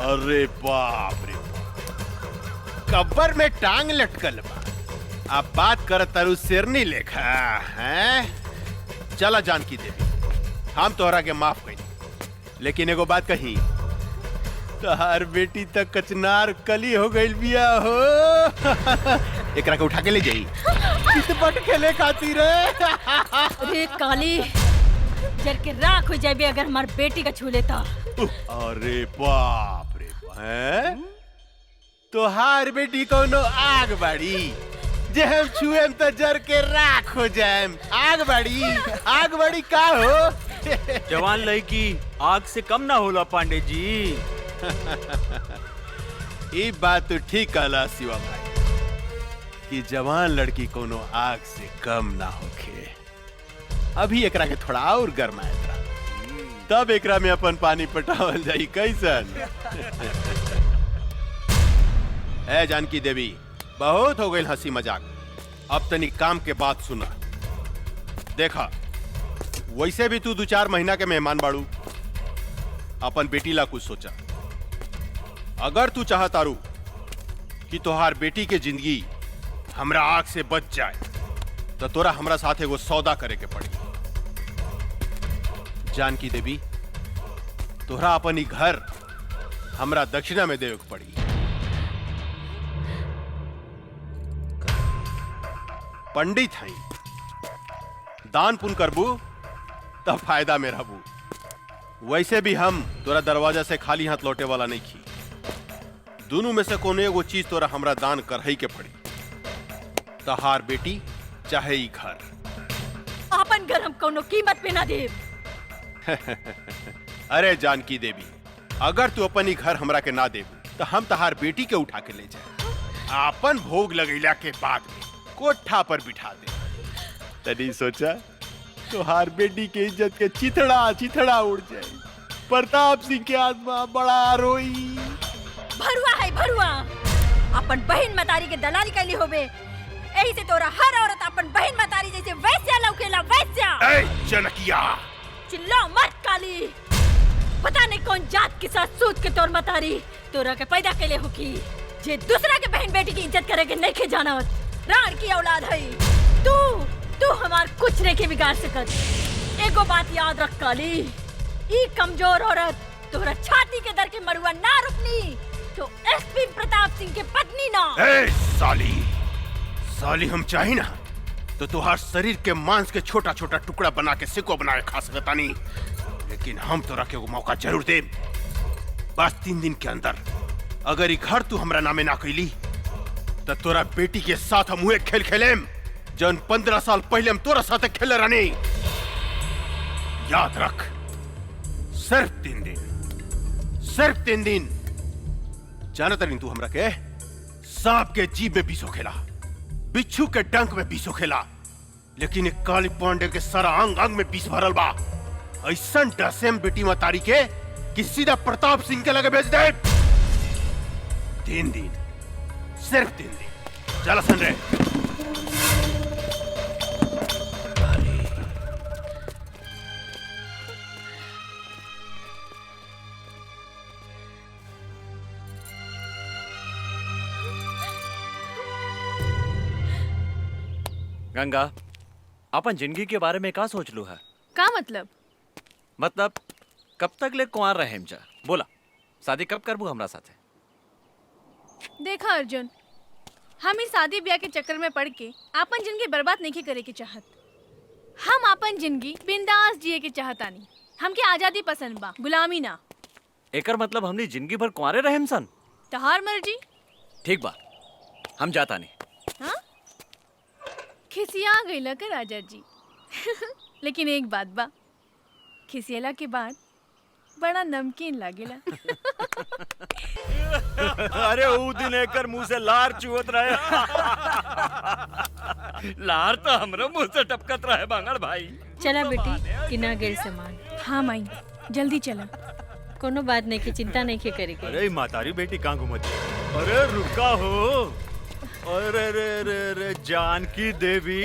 अरे बाप रे, कब्र में टांग लटकल बा। अब बात कर तरु शेरनी लेखा हैं। चला जानकी देवी, हम तोहरा के माफ कही, लेकिन एगो बात कही, तोहार बेटी तक कचनार कली हो गई बिया हो। एकरा के उठा के ले जाई कितपट खेले खातिर। रे काली, जर के राख हो जाबे अगर हमार बेटी का छू लेता। अरे बाप रे हैं, तोहार बेटी कोनो आग बाड़ी जे हम छुएम तो जर के राख हो जाएम। आग बाड़ी का हो। जवान लड़की आग से कम ना होला पांडे जी। ये बात तो ठीक कहला शिवा भाई कि जवान लड़की कोनो आग से कम ना होखे। अभी एकरा के थोड़ा और गरमाए तब एकरा में अपन पानी पटावल जाई कैसन। ए जानकी देवी, बहुत हो गई हंसी मजाक, अब तनी काम के बात सुना। देखा वैसे भी तू 2-4 महीना के मेहमान बाड़ू, अपन बेटी ला कुछ सोचा। अगर तू चाहतारू कि तोहार बेटी के जिंदगी हमरा आग से बच जाए तो तोरा हमरा साथ एगो सौदा करे के पड़ी। जानकी देवी, तोहरा अपन ही घर हमरा दक्षिणा में देवे के पड़ी। पंडित हई, दान पुण्य करबू तब फायदा में रहबू। वैसे भी हम तोरा दरवाजा से खाली हाथ लौटे वाला नहीं खी। दोनों में से कोनो एगो चीज तोरा हमरा दान करही के पड़ी, तहार बेटी चाहे ई घर। अपन घर हम कोनो कीमत पे ना देब। अरे जानकी देवी, अगर तू अपन ही घर हमरा के ना देबू तो हम तहार बेटी के उठा के ले जाए, अपन भोग लगैला के बाद में कोठा पर बिठा दे। तनी सोचा तोहार बेटी के इज्जत के चिथड़ा उड़ जाए। प्रताप सिंह के आत्मा बड़ा रोई। भरुआ है भरुआ, अपन बहन मतारी के दलाली कैली होबे, एही से तोरा हर औरत अपन बहन मतारी जैसे वैस्या लौकेला, वैस्या। ए जनकिया, चिल्ला मत काली, पता नहीं कौन जात के साथ सूत के तोर मतारी तोरा के पैदा कैले होकी। जे दूसरा के बहन बेटी की इज्जत करे के नहीं के जाना राण की औलाद है। तू हमार कुछ नहीं के बिगाड़ सकत। एगो बात याद रख काली, ई कमजोर औरत तोहरा छाती के दर के मरुआ ना रुकनी तो एसपी प्रताप सिंह के पत्नी ना। ए साली हम चाही ना तो तुहार शरीर के मांस के छोटा छोटा टुकड़ा बना के सिको बना के खा सकता नहीं, लेकिन हम तोरा के वो मौका जरूर दे। बस 3 दिन के अंदर अगर ई घर तू हमरा नामे ना कैली तो तोरा बेटी के साथ हम हुए खेल खेलेम जौन 15 साल पहले हम तोरा साथ खेले रहनी। याद रख, सिर्फ 3 दिन। जाना तरीन तू हमरा के सांप के जीभ में बीसो खेला, बिच्छू के डंक में बीसो खेला, लेकिन एक काली पांडे के सारा अंग अंग में बीस भरल बा। ऐसा डसेम बेटी मतारी के कि सीधा प्रताप सिंह के लगे भेज दे। 3 दिन, सिर्फ 3 दिन। चला सन रे। गंगा, अपन जिंदगी के बारे में का सोच लू है? का मतलब? मतलब कब तक ले कुंवार रहे जा? बोला, शादी कब करबू हमरा साथे? देखा अर्जुन, हम इस शादी ब्याह के चक्कर में पड़ के अपन जिंदगी बर्बाद नहीं करे के चाहत। हम अपन जिंदगी बिंदास जिए के चाहतानी। हमके आजादी पसंद बा, गुलामी ना। एकर मतलब हमनी जिंदगी भर कुंवारे रहेम सन? तहार मर्जी। ठीक बा, हम जाता नहीं। हाँ? खिसिया गईला का राजा जी। लेकिन एक बात बा, खिसियला के बाद बड़ा नमकीन लागेला। अरे ऊ दिन एकर मुंह से लार चुवत रहे। लार तो हमरो मुंह से टपकत रहे बांगड़ भाई। चला बेटी, किना गेल सामान। हाँ माई, जल्दी चला। कोनो बात नहीं की चिंता नहीं के करे के। अरे मातारी बेटी कहाँ घूमत है? अरे रुका हो। अरे रे रे रे जानकी देवी,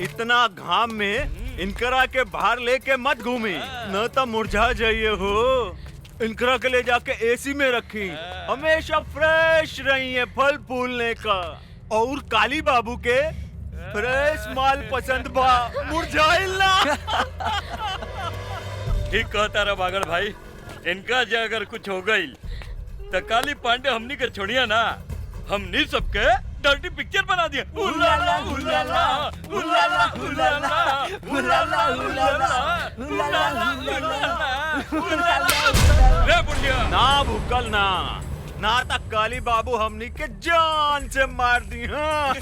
इतना घाम में इनकरा के बाहर लेके मत घूमी, न तो मुरझा जाइए हो। इनकरा के ले जाके एसी में रखी, हमेशा फ्रेश रही है फल फूलने का। और काली बाबू के फ्रेश माल पसंद बा, मुरझाइल ना। ठीक कहता रहा बागड़ भाई। इनका जो अगर कुछ हो गई तो काली पांडे हमनी के छोड़िया ना, हमनी सबके डर्टी पिक्चर बना दिया। उलाला उलाला उलाला उलाला उलाला उलाला उलाला। रे बुढ़िया, ना भूकल ना तक काली बाबू हमनी के जान से मार दी। हाँ।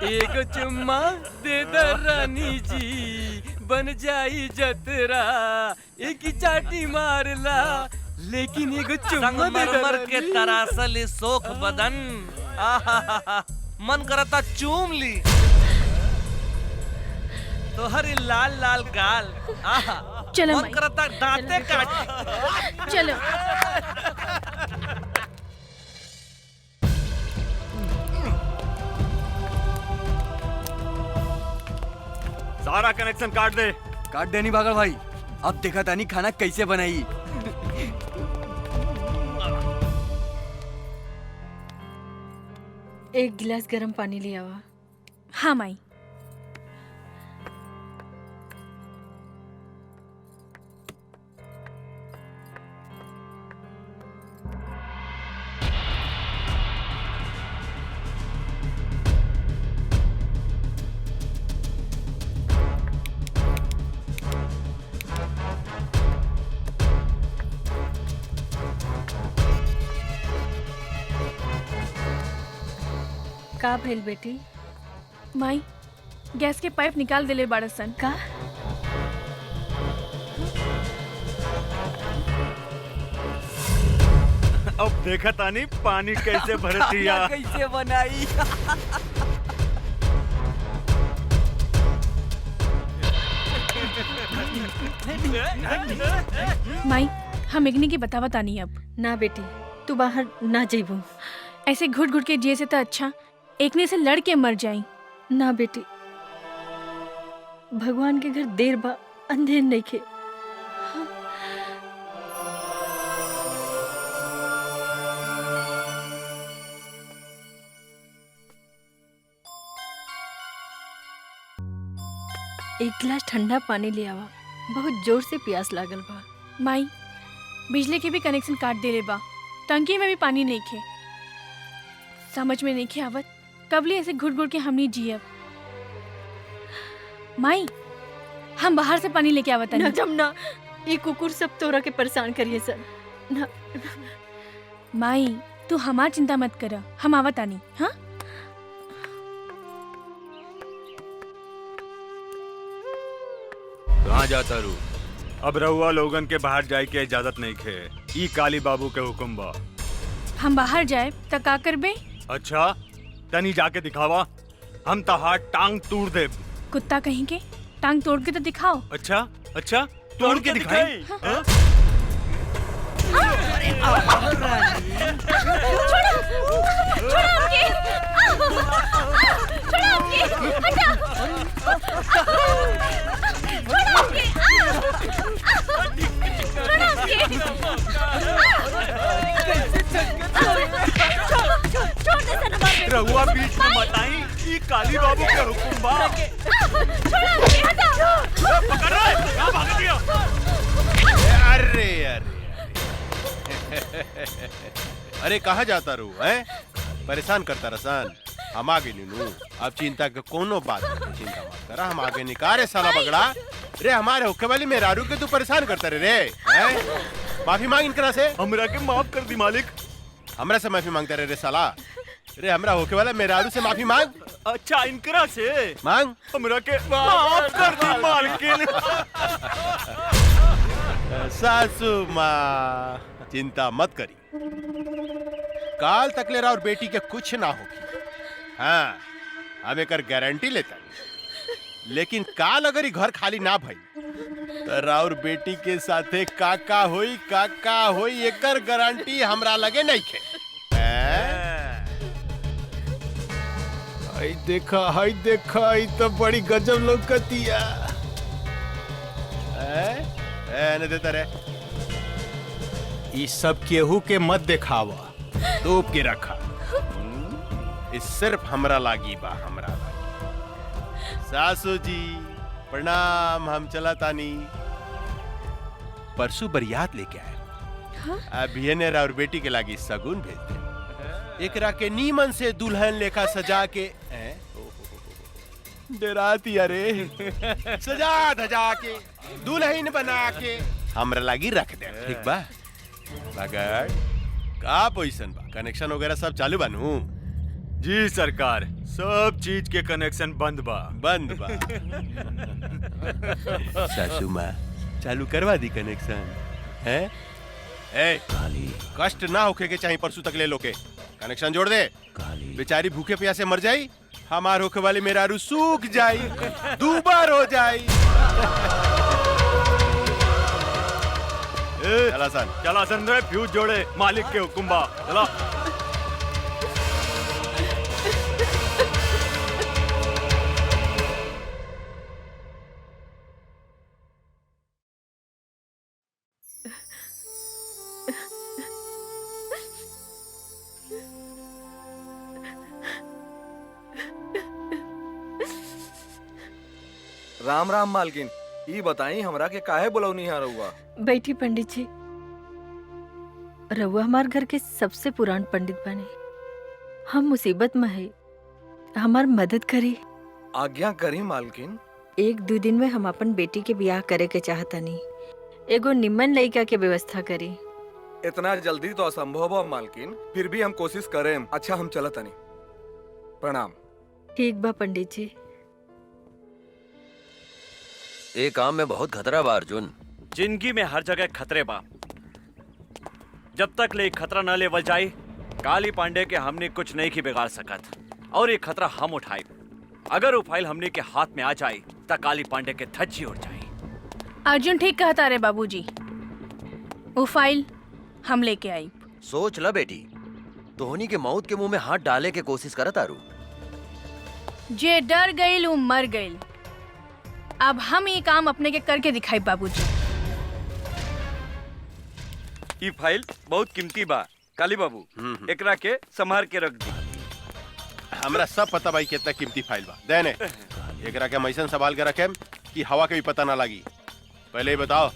एक चुम्मा दे दे रानी जी, बन जाई जतरा। एक ही चाटी मारला, लेकिन एगो चुम्मा दे दे संगमरमर के रानी। तरासल सोख बदन, आहा मन करता चूम ली। तो हरी लाल लाल गाल, आहा चलो मन माई। करता दांते काट। चलो। सारा कनेक्शन काट दे। काट देनी बागड़ भाई। अब देखा तानी खाना कैसे बनाई। एक गिलास गर्म पानी ले आवा। हाँ माई। का भइल बेटी? माई, गैस के पाइप निकाल देले बाड़सन। का? अब देखा तानी पानी कैसे भरतिया। कैसे बनाई। माई, हम इग्नी की बतावत आनी अब। ना बेटी, तू बाहर ना जाइबू। ऐसे घुट घुट के जिए से तो अच्छा एकने से लड़ के मर जाई। ना बेटी, भगवान के घर देर बा, अंधेर नहीं खे। एक गिलास ठंडा पानी ले आवा, बहुत जोर से प्यास लागल बा। माई बिजली के भी कनेक्शन काट देले बा, टंकी में भी पानी नहीं खे। समझ में नहीं खे आवत कबली ऐसे घुट घुट के हमनी जियब। माई हम बाहर से पानी लेके आवत ना जमुना, ये कुकुर सब तोरा के परेशान करिए सर ना। माई तू हमार चिंता मत कर, हम आवत आनी। हाँ कहाँ जाता रू? अब रहुआ लोगन के बाहर जाए के इजाजत नहीं खे। ई काली बाबू के हुक्म बा। हम बाहर जाए त का करबे? अच्छा तनी जाके दिखावा, हम तहार टांग तोड़ दे। कुत्ता कहीं के टांग तोड़ के तो दिखाओ। अच्छा अच्छा तोड़ के दिखाई। हाँ? रहुआ बीच में मत आई, ये काली बाबू के हुक्म बा। पकड़ रहा है, कहाँ भाग दिया? अरे अरे अरे कहाँ जाता रू है? परेशान करता रसान। हम आगे नीनू, अब चिंता के कोनो बात नहीं, चिंता मत करा, हम आगे निकारे साला बगड़ा। रे हमारे होके वाली मेहरारू के तू परेशान करता रे हैं? माफी मांग इनकरा से। हमरा के माफ कर दी मालिक। हमरा से माफी मांगता रे साला। रे हमरा होके वाला मेहरारू से माफी मांग। अच्छा इनकरा से मांग। हमरा के माफ कर दी मालकिन। सासू माँ चिंता मत करी, काल तक ले और बेटी के कुछ ना होगी। हाँ हम एक गारंटी लेता, लेकिन काल अगर ही घर खाली ना भई तो राउर बेटी के साथे काका होई एकर गारंटी हमरा लगे नहीं खे। हाय देखा ई तो बड़ी गजब लौकतिया। ने देता रे ई सब केहू के मत दिखावा, तोप के रखा। इस सिर्फ हमरा लागी बा, हमरा लागी। सासू जी प्रणाम, हम चला तानी। परसों बरियात लेके आए। अभी ने और बेटी के लागी सगुन भेज दे। एकरा के नीमन से दुल्हन लेखा सजा के डराती अरे सजा धजा के दुल्हन बना के हमरा लागी रख दे, ठीक बा? मगर का पोजीशन बा, कनेक्शन वगैरह सब चालू बानू? जी सरकार, सब चीज के कनेक्शन बंद बा। सासू माँ चालू करवा दी कनेक्शन है? ए कष्ट ना होके के चाहिए, परसों तक ले लो के कनेक्शन जोड़ दे। बेचारी भूखे प्यासे मर जाई, हमार होके वाली मेहरारू सूख जाई, दूबर हो जाई। चला सन रे, फ्यूज जोड़े, मालिक के हुक्म बा। चला राम राम मालकिन, ई बताई हमरा के काहे बुलौनी है रहुआ? बैठी पंडित जी, रहुआ हमार घर के सबसे पुरान पंडित बने। हम मुसीबत में है, हमार मदद करी। आज्ञा करी मालकिन। 1-2 दिन में हम अपन बेटी के ब्याह करे के चाहतनी, एगो निम्मन लड़का के व्यवस्था करी। इतना जल्दी तो असंभव हो मालकिन, फिर भी हम कोशिश करें। अच्छा हम चलत तनी। प्रणाम। ठीक बा पंडित जी। ए काम में बहुत खतरा बा अर्जुन। जिंदगी में हर जगह खतरे बा, जब तक ले खतरा न लेवल जाए काली पांडे के हमने कुछ नहीं की बिगाड़ सकत, और ये खतरा हम उठाए। अगर वो फाइल हमने के हाथ में आ जाए तो काली पांडे के धज्जी उड़ जाए। अर्जुन ठीक कहता रे बाबूजी, वो फाइल हम लेके आई। सोच ला बेटी, तोहनी के मौत के मुंह में हाथ डाले के कोशिश करत आरू। जे डर गईल वो मर गईल। अब हम ये काम अपने के करके दिखाई बाबूजी। ये फाइल बहुत कीमती बा काली बाबू, एकरा के संभाल के रख दी। हमरा सब पता भाई कितना कीमती फाइल बा। देने एकरा के हम ऐसन संभाल के रखे कि हवा के भी पता ना लगी। पहले ही बताओ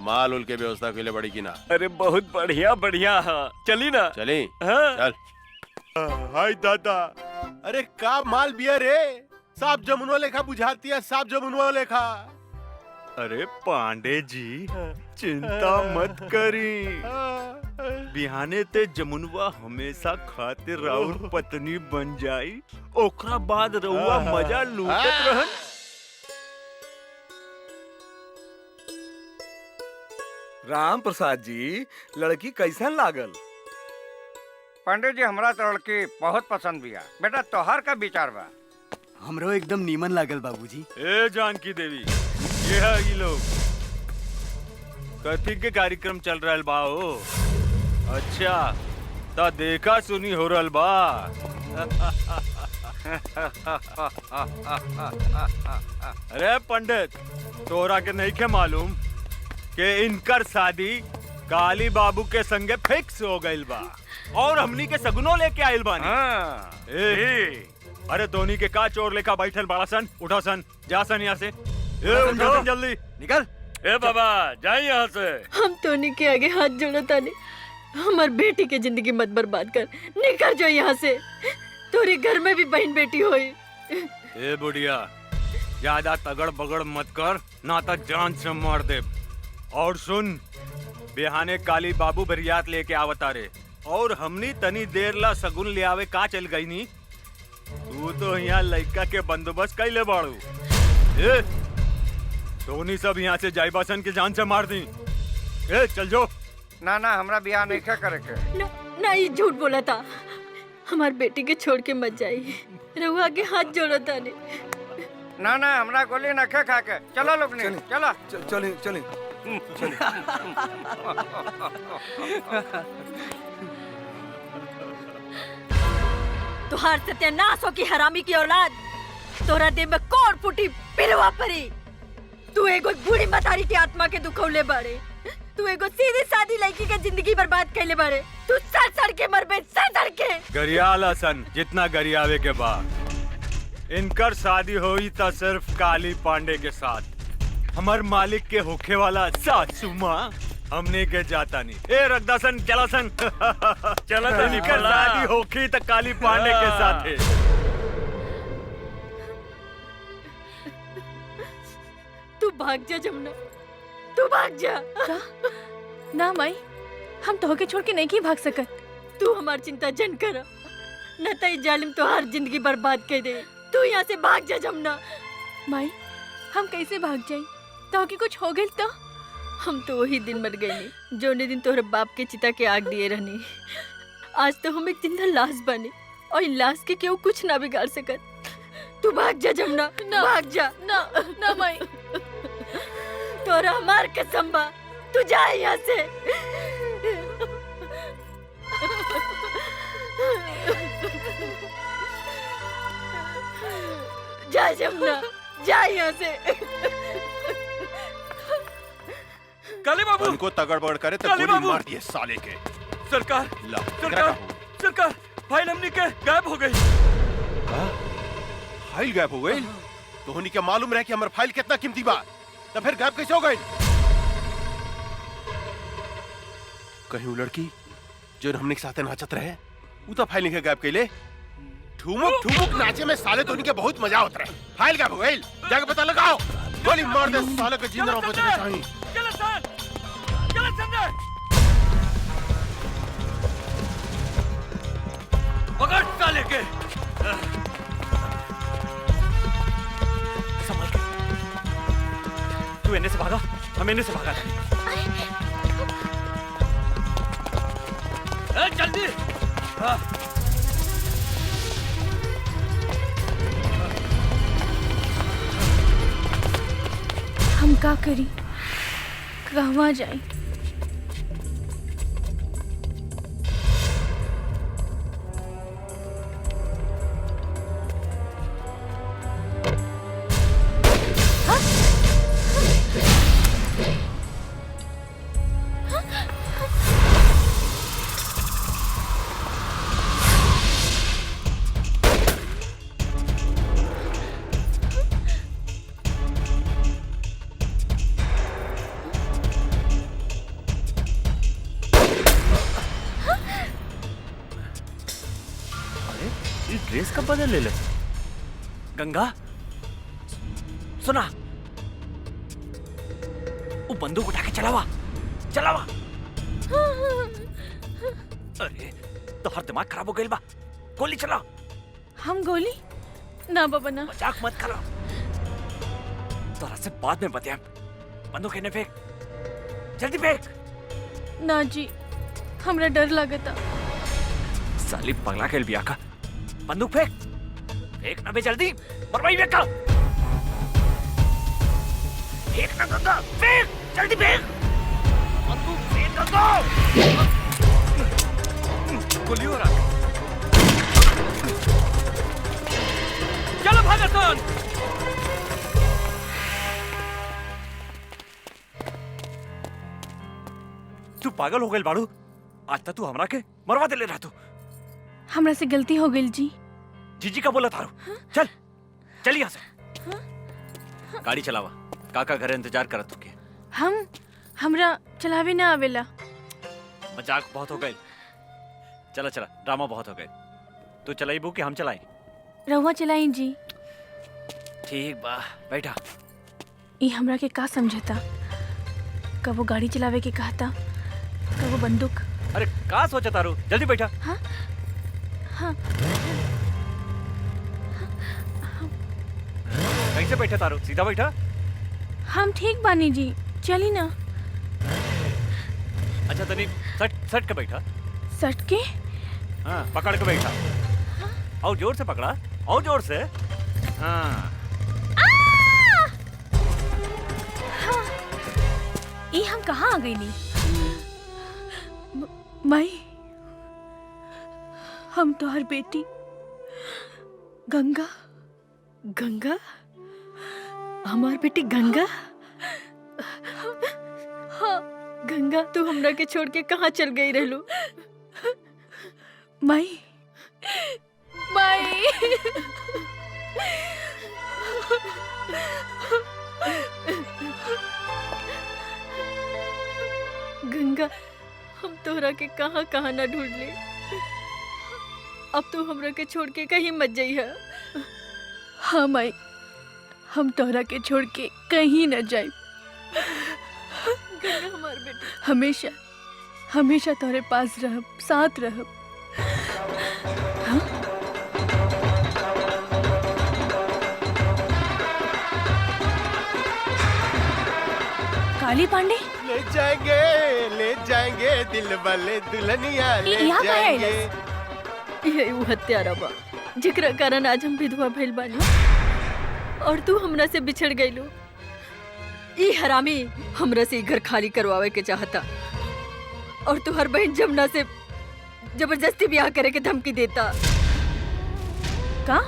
माल उल के व्यवस्था के लिए बड़ी की ना? अरे बहुत बढ़िया बढ़िया। हाँ चली ना। चली हाँ। चल। हाय दादा, अरे का माल बिया रे, साफ जमुनवा लेखा बुझाती है, साफ जमुनवा लेखा। अरे पांडे जी चिंता मत करी, बिहाने ते जमुनवा हमेशा खातिर राउर पत्नी बन जाई, ओकरा बाद रउआ मजा लूटत रहन। राम प्रसाद जी, लड़की कैसन लागल? पंडित जी हमरा तो लड़की बहुत पसंद बिया। बेटा तोहर का विचार बा? हमरो एकदम नीमन लागल बाबूजी। ए जानकी देवी, ये है ये लोग कथी के कार्यक्रम चल रहल बा हो? अच्छा ता देखा सुनी हो रहल बा। अरे पंडित, तोरा के नहीं के मालूम कि इनकर शादी काली बाबू के संगे फिक्स हो गइल बा और हमनी के सगुनो लेके आइल बानी। अरे धोनी के का चोर लेखा बैठल बड़ा सन, उठा सन, जा सन यहाँ से। उठा सन जल्दी, निकल। ए बाबा जाए यहाँ से। हम टोनी के आगे हाथ जोड़ो ताने, हमार बेटी के जिंदगी मत बर्बाद कर, निकल जाओ यहाँ से। तोरे घर में भी बहन बेटी होई। ए बुढ़िया, ज्यादा तगड़ बगड़ मत कर, ना तो जान से मार दे। और सुन, बिहाने काली बाबू बरियात लेके आवता रे, और हमनी तनी देर ला सगुन ले आवे का चल गई नी। तू तो यहाँ लड़का के बंदोबस्त कैले बाड़ू। ए धोनी सब यहाँ से जाइबासन के जान से मार दी। ए चल जो। ना ना हमरा बियाह नहीं करे के। ना ये झूठ बोला था, हमार बेटी के छोड़ के मत जाइए, रहुआ के हाथ जोड़ो ताने। ना ना हमरा गोली न खा के। चलो लोग ने, चलो चले चले। तुहार सत्यानाश हो की हरामी की औलाद, तोरा देह में कौन फूटी पिरवा परी। तू एगो बूढ़ी मतारी की आत्मा के दुखौले बाड़े, तू एगो सीधी सादी लड़की के जिंदगी बर्बाद कैले बाड़े। तू सड़ सड़ के मरबे, सड़ के। गरियाल हसन जितना गरियावे के बाद इनकर शादी हुई था सिर्फ काली पांडे के साथ। हमार मालिक के होखे वाला सासू माँ हमने के जाता नहीं। ए रगदासन चलासन चला तो इनकर शादी होखी तो काली पांडे के साथ है। तू भाग जा जमुना, तू भाग जा। ना माई, हम तो होके छोड़ के नहीं की भाग सकत। तू हमार चिंता जन कर, न तो जालिम तोहार जिंदगी बर्बाद कर दे। तू यहाँ से भाग जा जमुना। माई हम कैसे भाग जाई, तो कि कुछ हो गइल तो? हम तो वही दिन मर गए जो दिन तोहरे बाप के चिता के आग दिए रहनी। आज तो हम एक जिंदा लाश बने और इन लाश के केहू कुछ ना बिगाड़ सकत। तू भाग जा जमुना, भाग जा। ना ना माई, तोरा हमार कसम बा, तू जा यहाँ से। जा जमुना, जा यहाँ से। काली बाबू उनको तगड़ बगड़ करे तो काली गोली बाबू! मार दिए साले के। सरकार ला, सरकार सरकार, फाइल हमनी के गायब हो गई। फाइल गायब हो गई? तो होनी क्या मालूम रहे कि हमारा फाइल कितना कीमती बा, तो फिर गायब कैसे हो गई? कहीं वो लड़की जो हमने के साथ नाचत रहे, वो तो फाइल नहीं गायब कैले। ठुमुक ठुमुक नाचे में साले तो उनके बहुत मजा होता रहे। फाइल गायब हो गई, जाके पता लगाओ। गोली मार दे साले के, जिंदा बचने चाहिए। चलो सर, चलो संजय, पकड़ साले के। संभल के। तू इन्हें से भागा, हम इन्हें से भागा। जल्दी। हम का करी, कहवा जाई? कब बदल ले ले? गंगा सुना, वो बंदूक उठा के चलावा चलावा। अरे तो हर दिमाग खराब हो गई बा, गोली चला। हम गोली ना बाबा ना। मजाक मत करो, तोरा से बाद में बतिया। बंदूक इन्हें फेंक, जल्दी फेंक। ना जी, हमरा डर लगता। साली पगला खेल बिया का। बंदूक फेंक, फेंक ना बे जल्दी, बरवाई फेंका। फेंक ना गंगा, फेंक जल्दी फेंक। बंदूक फेंक गंगा। गोली हो रहा। चलो भागतन। तू पागल हो गई बाड़ू, आज तक तू हमरा के मरवा दे ले रहा तू। हमरा से गलती हो गई जी। जीजी का बोला थारू। चल चल यहाँ से। गाड़ी चलावा, काका घर इंतजार करत तुके। हमरा चलावे ना आवेला। मजाक बहुत हो गई, चला चला, ड्रामा बहुत हो गए। तू चलाई बू कि हम चलाएं? रहुआ चलाई जी। ठीक बा, बैठा। ये हमरा के का समझता, कब वो गाड़ी चलावे के कहता, कब वो बंदूक। अरे का सोचा तारू, जल्दी बैठा। हाँ हाँ। कैसे बैठा तारू, सीधा बैठा। हम ठीक बानी जी, चली ना। अच्छा तनी सट सट के बैठा। सट के? हाँ पकड़ के बैठा। और जोर से पकड़ा, और जोर से। हाँ ये हम कहाँ आ गई नी? माई, हम तो हर बेटी गंगा। गंगा? हमार बेटी गंगा? हाँ गंगा, तू हमरा के छोड़ के कहाँ चल गई रहलू? माई माई गंगा, हम तोहरा के कहाँ कहाँ ना ढूंढ ले। अब तू हमरा के छोड़ के कहीं मत जाइए। हाँ माई, हम तोहरा के छोड़ के कहीं न जाए। गंगा हमार बेटी, हमेशा हमेशा तोहरे पास रहब, साथ रहब। हाँ? काली पांडे ले जाएंगे दिल वाले दुल्हनिया ले यहाँ का है जाएंगे। यही वो हत्यारा बा जेकरा कारण आज हम विधवा भइल बानी और तू हमरा से बिछड़ गइलू। ई हरामी हमरा से घर खाली करवावे के चाहता और तू हर बहन जमुना से जबरदस्ती ब्याह करे के धमकी देता। का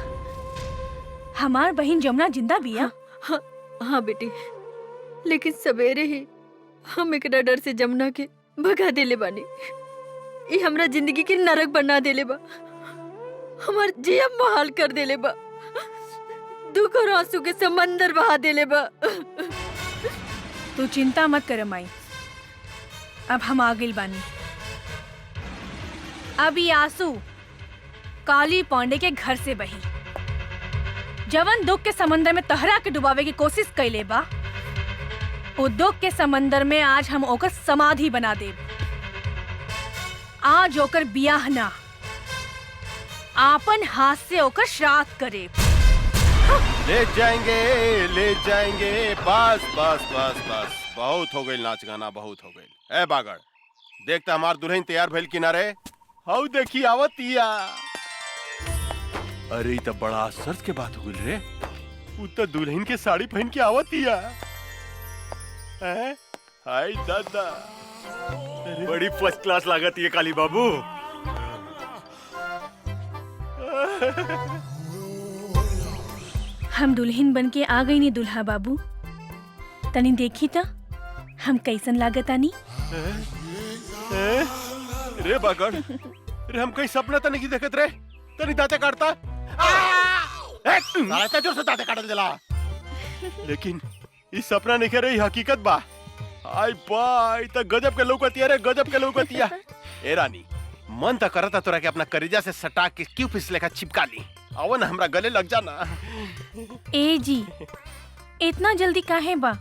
हमार बहन जमुना जिंदा बिया? हाँ, हाँ बेटी, लेकिन सवेरे ही हम एकरा डर से जमुना के भगा देले बानी। ये हमरा जिंदगी के नरक बना देले बा, हमार जिया मुहाल कर देले बा, दुख और आंसू के समंदर बहा देले बा। तू चिंता मत कर माई, अब हम आ गइल बानी। अब ये आंसू काली पांडे के घर से बही। जवन दुख के समंदर में तहरा के डुबावे की कोशिश कैले बा, वो दुख के समंदर में आज हम ओकर समाधि बना देब। आज ओकर बियाह ना, आपन हाथ से ओकर श्राद्ध करे। ले जाएंगे। बस बस बस बस, बहुत हो गई नाच गाना, बहुत हो गई। ए बागड़, देखता हमार दुल्हन तैयार भइल किनारे। हाउ देखी आवतिया। अरे तो बड़ा आश्चर्य के बात हो गई रे, उ तो दुल्हन के साड़ी पहन के आवतिया। हाय दादा, बड़ी फर्स्ट क्लास लागत ये काली बाबू। हम दुल्हन बन के आ गई नी दुल्हा बाबू। तनी देखी था हम कैसन लागत आनी। रे बागड़, रे हम कहीं सपना तो नहीं देखत रे। तनी दांते काटता। साला इतना जोर से दांते काटल जला। लेकिन इस सपना नहीं रही, हकीकत बा। आई बाई तो गजब के लौकतिया रे, गजब के लौकतिया। ए रानी, मन तो करता तोरा के अपना करीजा से सटा के क्यों फिसले का चिपका ली। आओ ना हमरा गले लग जाना। ए जी इतना जल्दी काहे बा?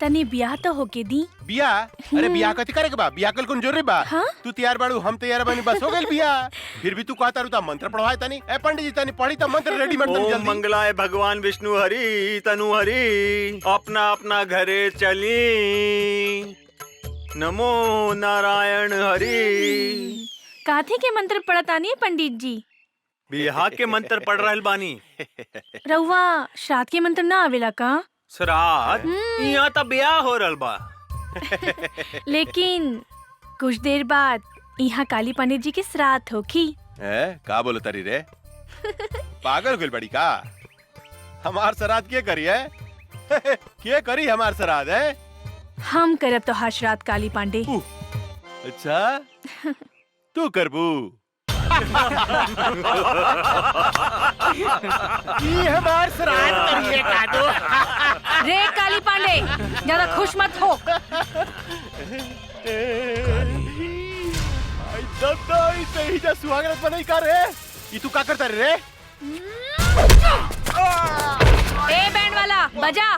तनी ब्याह तो होके दी। बिया? अरे बिया कथी करे के बा? बिया कल कौन जरूरी बा? हाँ? तू तैयार बाड़ू, हम तैयार बानी, बस हो गइल बिया। फिर भी तू कहता रुता मंत्र पढ़वाए तनी। ए पंडित जी तनी पढ़ी त मंत्र रेडीमेड तनी ओम जल्दी। मंगलाय भगवान विष्णु हरि तनु हरि अपना अपना घरे चली। नमो नारायण हरि। काथे के मंत्र पढ़तानी पंडित जी? बिहार के मंत्र पढ़ रहल बानी। रउआ श्राद्ध के मंत्र ना आवेला का? श्राद्ध? यहाँ तो ब्याह हो रहल बा। लेकिन कुछ देर बाद यहाँ काली पंडित जी के श्राद्ध होखी। का बोलो तरी रे? पागल गइल बड़ी का? हमार श्राद्ध के करी है? के करी हमार श्राद्ध है? हम करब तो हर श्राद्ध काली पांडे। अच्छा तू करबू? ये हमार श्राद्ध करिए का दो। रे काली पांडे ज्यादा खुश मत हो। सही जा सुहागरात बनाई का रे? ये तू का करता रे? ए बैंड वाला बजा।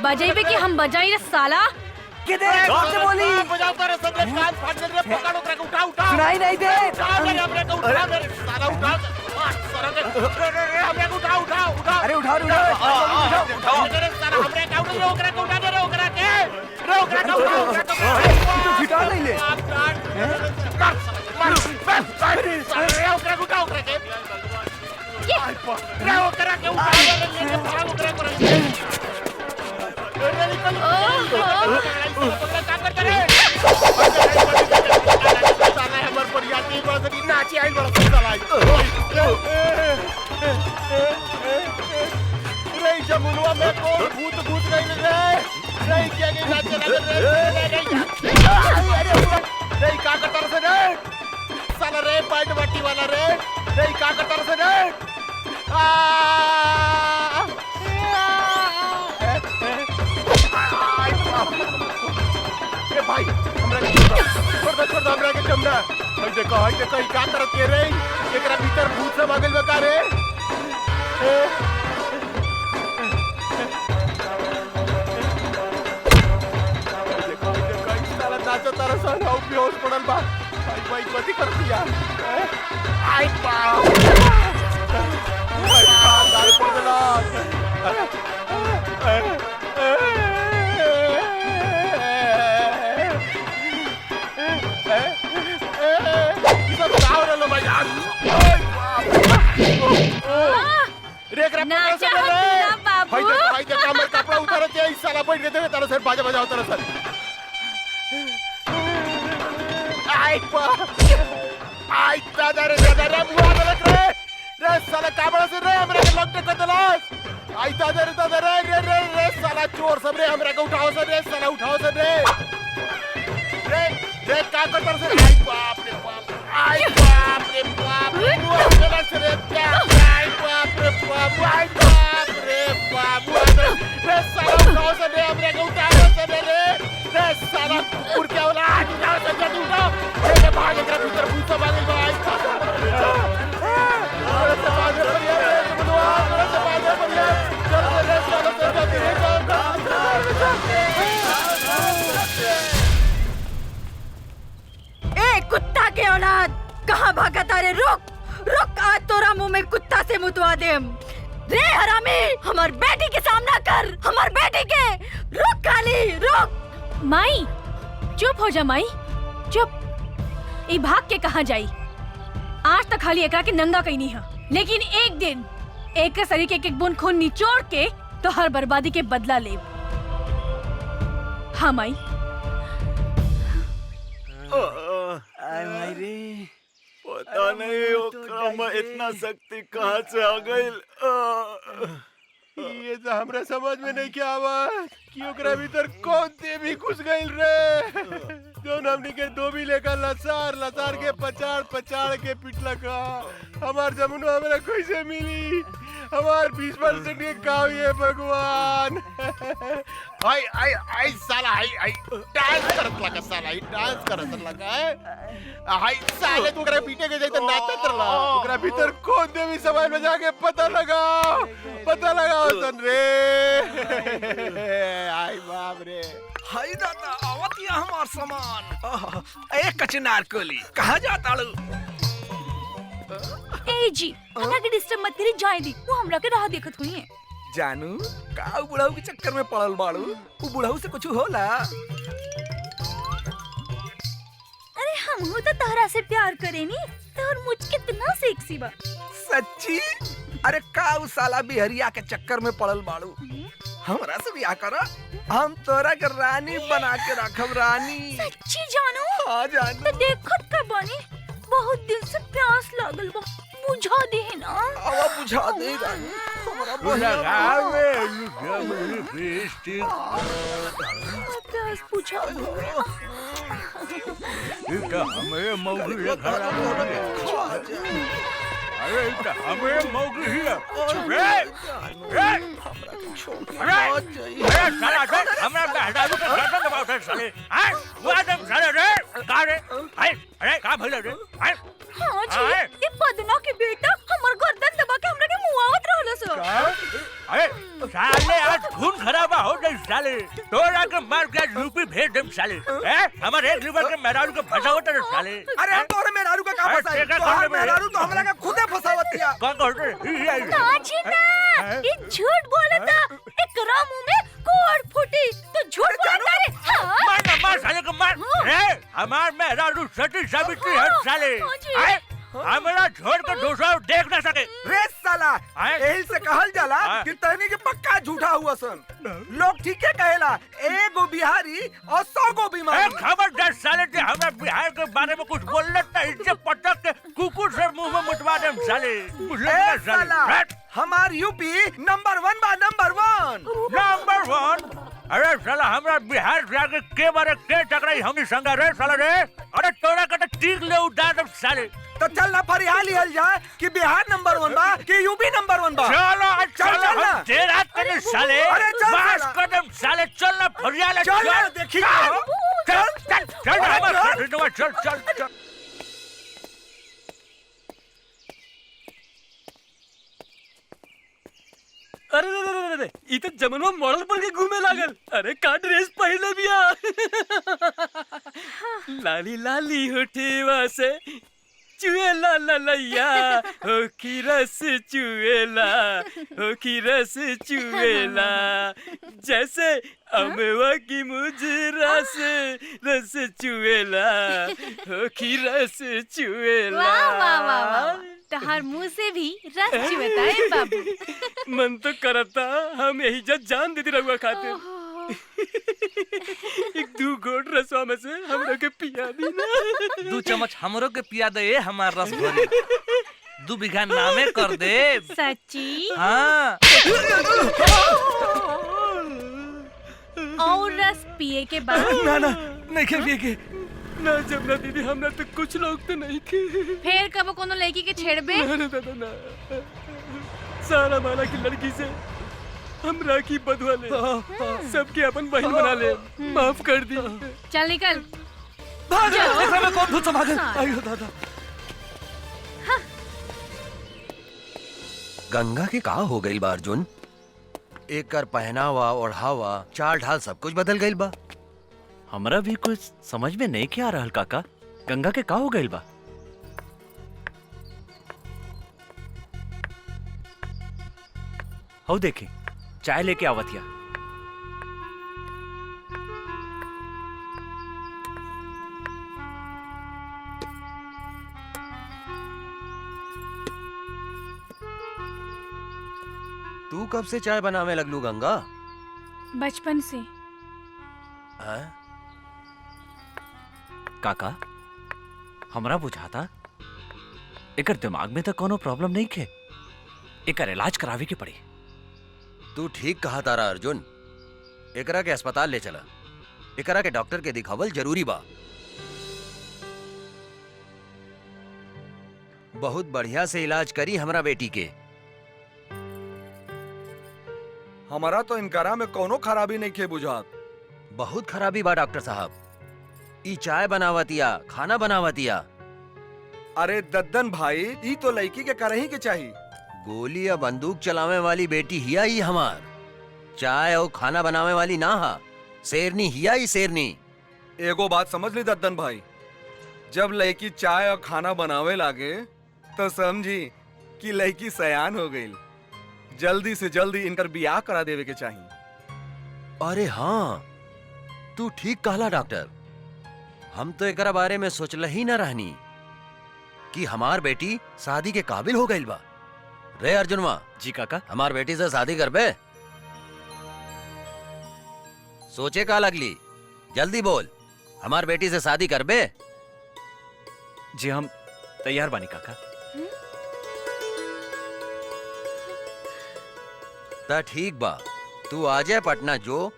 बजाइबे कि हम बजाई रे साला। किधर से बोली? बजाओ करे सब रे, कान फाड़ दे रे, पकड़ो करे, उठा उठा। सुनाई नहीं दे। उठा मेरे हमरे को, उठा मेरे साला, उठा। साला रे हमरे को उठा उठा उठा। अरे उठाओ रे साला हमरे का उठा, ओकरा को उठा दे रे, ओकरा के रे, ओकरा का उठा, ओकरा का तू फिटा नहीं ले। मार रे, ओकरा को उठा, ओकरा के रे, ओकरा के उठा रे, ओकरा को जमुनवा में कौन भूत भूत नहीं रे क्या नाचे रे का करता से रे साला रे पैंट बट्टी वाला रे का करता से रे भाई छोड़ दो हमरा के चमड़ा। हई देखो ई का करत के रे? एकरा भीतर भूत सब आ गइल बा का रे? देखो ई साला नाचो तारा सन हो बेहोश पड़ल बा। भाई कथी कर दिया? आई बाप दाल पड़ देला। नाचा हम बिना बाबू। भाई देखो हमर कपड़ा उतारत है, इस साला बैठ के देखे तारा सर बाजा बजाओ तारा सर। आई दादा रे बुआ लग रे साला काबड़ा से रे हमरा के लपटे कर देलस। आई दादा रे साला चोर सब रे हमरा के उठाओ से रे साला उठाओ से रे का करतर से। आई बाप रे बाप, आई बाप रे बाप, बुआ चला से रे क्या? आई बाप रे बाप, आई बाप रे बाप, रे साला उठाओ से रे हमरा के उठाओ से रे साला कुकुर क्या होला? उठाओ से जल्दी उठाओ रे भाग एकरा भीतर भूत सब आ गइल बा। आई अरे से भाग रे रे बुआ, अरे से भाग रे चल रे साला से जल्दी रे ए कुत्ता के औलाद कहाँ भागा तारे? रुक आज तोरा मुंह में कुत्ता से मुतवा देम। रे हरामी हमार बेटी के सामना कर, हमार बेटी के। रुक काली रुक। माई चुप हो जा माई चुप। ई भाग के कहाँ जाई? आज तक खाली एकरा के नंगा कहीं नहीं है, लेकिन एक दिन एक शरीर के एक बूंद खून निचोड़ के तो हर बर्बादी के बदला ले। हाँ माई। पता नहीं ओकरा में इतना शक्ति कहाँ से आ गई। ये तो हमरा समझ में नहीं क्या आवा कि ओकरा भीतर कौन देवी घुस गइल रे। जौन हमनी के धोबी लेकर लसार के पचाड़ के पिटला का। हमार जमुनो हमरा कैसे मिली? हमार 20% के गाँव ये भगवान। आई आई आई साला आई डांस करत लगा साला आई डांस करत लगा आई साले तू करे पीटे के जैसे नाचत रहा ओकरा भीतर कौन देवी समाज में जाके पता लगा सन रे आई बाप रे हाय दादा आवतिया हमार सामान ए कचनार कोली कहां जाता लू ए जी हमरा के डिस्टर्ब मत करी जाए दी वो हमरा के राह देखत हुई है जानू का बुढ़ाऊ के चक्कर में पड़ल बाड़ू वो बुढ़ाऊ से कुछ होला अरे हम हो तो तहरा से प्यार करेनी और मुझ कितना सेक्सी बा सच्ची अरे का उ साला बिहरिया के चक्कर में पड़ल बाड़ू हमरा से ब्याह करा हम तोरा के रानी बना के रखब रानी सच्ची जानू हां जानू तो देखत का बनी बहुत दिन से प्यास लागल बा बुझा दे ना आवा बुझा दे रानी हमरा लगावे लिपस्टिक प्यास बुझा दो इतना हमें मौगी है खराब अरे इतना हमें मौगी है अरे साला से हमरा बेहदारू के गर्दन दबाव से साले हैं वो आदम साले रे का रे अरे का भइल रे हां जी ये पदना के बेटा हमर गर्दन दबा के हमरा के मुआवत रहल सर अरे साले आज खून खराबा हो गई साले तोरा के मार के यूपी भेज देम साले हैं हमारे एक लीवर के मेहरारू के फसावत रे साले अरे तोरे मेहरारू का का फसाई तोहर मेहरारू तो हमरा के खुदे फसावत दिया कौन कहते ना जी ना ये झूठ बोलता एकरा मुंह में कोड़ फूटी तो झूठ बोलता रे हां मार साले को मार रे हमार मेहरारू सती सावित्री है साले हमरा छोड़ कर दूसरा देख ना सके रे साला यही से कहल जाला कि तहनी के पक्का झूठा हुआ सन लोग ठीक है कहेला एगो बिहारी और 100 गो बीमारी खबरदार साले के हमरा बिहार के बारे में कुछ बोलना तो इज्जत पटक के कुकुर से मुंह में मुतवा देम साले साला हमार यूपी नंबर 1 बा नंबर 1 अरे साला हमरा बिहार जाके के बारे के टकराई हमनी संग रे साला रे अरे तोरा के टीक ले उड़ा दम साले तो चल ना फरियाली हल जाए कि बिहार नंबर 1 बा कि यूपी नंबर 1 बा चलो चल ना देर रात के साले अरे चल बस कदम साले चल ना फरियाली चल ना देखी चल अरे ई तो जमनवा मॉडल पर के घूमे लागल अरे का ड्रेस पहले बिया लाली लाली होठेवा से चुएला ललैया हो की रस चुएला हो की रस चुएला जैसे अमवा की मुजरा से रस चुएला हो की रस चुएला वाह वाह वाह वाह तहार मुंह से भी रस चुएता है बाबू मन तो करता हम यही जब जान देती रहुआ खातिर एक 2 घोट रसवा में से हमरा के पिया दी ना 2 चम्मच हमरो के पिया दे हमार रस भरी 2 बीघा नामे कर दे सच्ची हाँ और रस पिए के बाद ना नहीं के पिए के ना जमुना दीदी हमरा तो कुछ लोग तो नहीं के फिर कब कोनो लड़की के छेड़बे ना सारा माला की लड़की से हम राखी बंधवा ले सबके अपन बहन बना ले माफ कर दी चल निकल भाग देखा मैं कौन भूत भागल आयो दादा गंगा के का हो गई बा अर्जुन एकर पहनावा ओढ़ावा चाल ढाल सब कुछ बदल गई बा हमरा भी कुछ समझ में नहीं क्या आ रहल काका गंगा के का हो गई बा हो देखी चाय लेके आवतिया तू कब से चाय बनावे लगलू गंगा बचपन से हाँ? काका हमरा बुझाता एकर दिमाग में तो कोनो प्रॉब्लम नहीं खे एकर इलाज करावे के पड़ी तू ठीक कहा तारा अर्जुन एकरा के अस्पताल ले चला एकरा के डॉक्टर के दिखावल जरूरी बा बहुत बढ़िया से इलाज करी हमरा बेटी के हमारा तो इनकारा में कोनो खराबी नहीं खे बुझात। बहुत खराबी बा डॉक्टर साहब। ई चाय बनावतिया, खाना बनावतिया। अरे दद्दन भाई, ई तो लड़की के करही के चाहिए। गोली या बंदूक चलावे वाली बेटी हिया ही हमार। चाय और खाना बनावे वाली ना हा, शेरनी हिया ही शेरनी। एगो बात समझ ली दद्दन भाई, जब लड़की चाय और खाना बनावे लागे तो समझी कि लड़की सयान हो गई। जल्दी से जल्दी इनकर बियाह करा देवे के चाहिए। अरे हाँ, तू ठीक कहला डॉक्टर। हम तो एकरा बारे में सोचल ही न रहनी कि हमार बेटी शादी के काबिल हो गई बा। रे अर्जुनवा। जी काका। हमार बेटी से शादी करबे? सोचे का लगली, जल्दी बोल, हमार बेटी से शादी करबे? जी हम तैयार बानी काका। ता ठीक बा, तू आ जाए पटना जो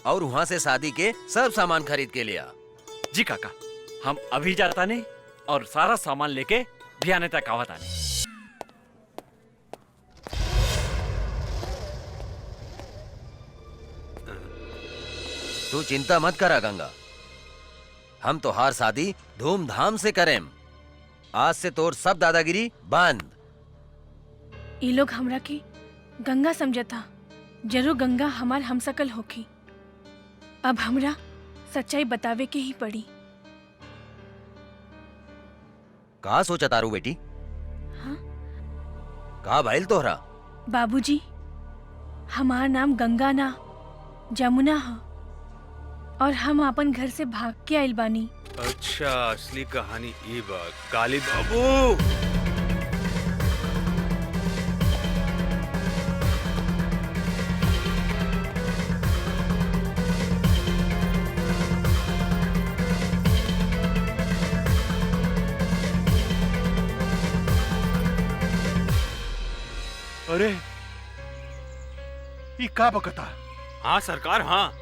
और वहां से शादी के सब सामान खरीद के ले आ। जी काका, हम अभी जाता नहीं और सारा सामान लेके भियाने तक आवत आने। तू चिंता मत करा गंगा, हम तो हार शादी धूमधाम से करें। आज से तोर सब दादागिरी बंद। ये लोग हमरा के गंगा समझता, जरूर गंगा हमार हमसकल होखी। अब हमरा सच्चाई बतावे के ही पड़ी। का सोचा तारू बेटी? हाँ? का भइल तोहरा? बाबूजी, हमार नाम गंगा ना जमुना है और हम अपन घर से भाग के आइल बानी। अच्छा, असली कहानी ये बा। काली बाबू, अरे ये का बकता? हाँ सरकार, हाँ।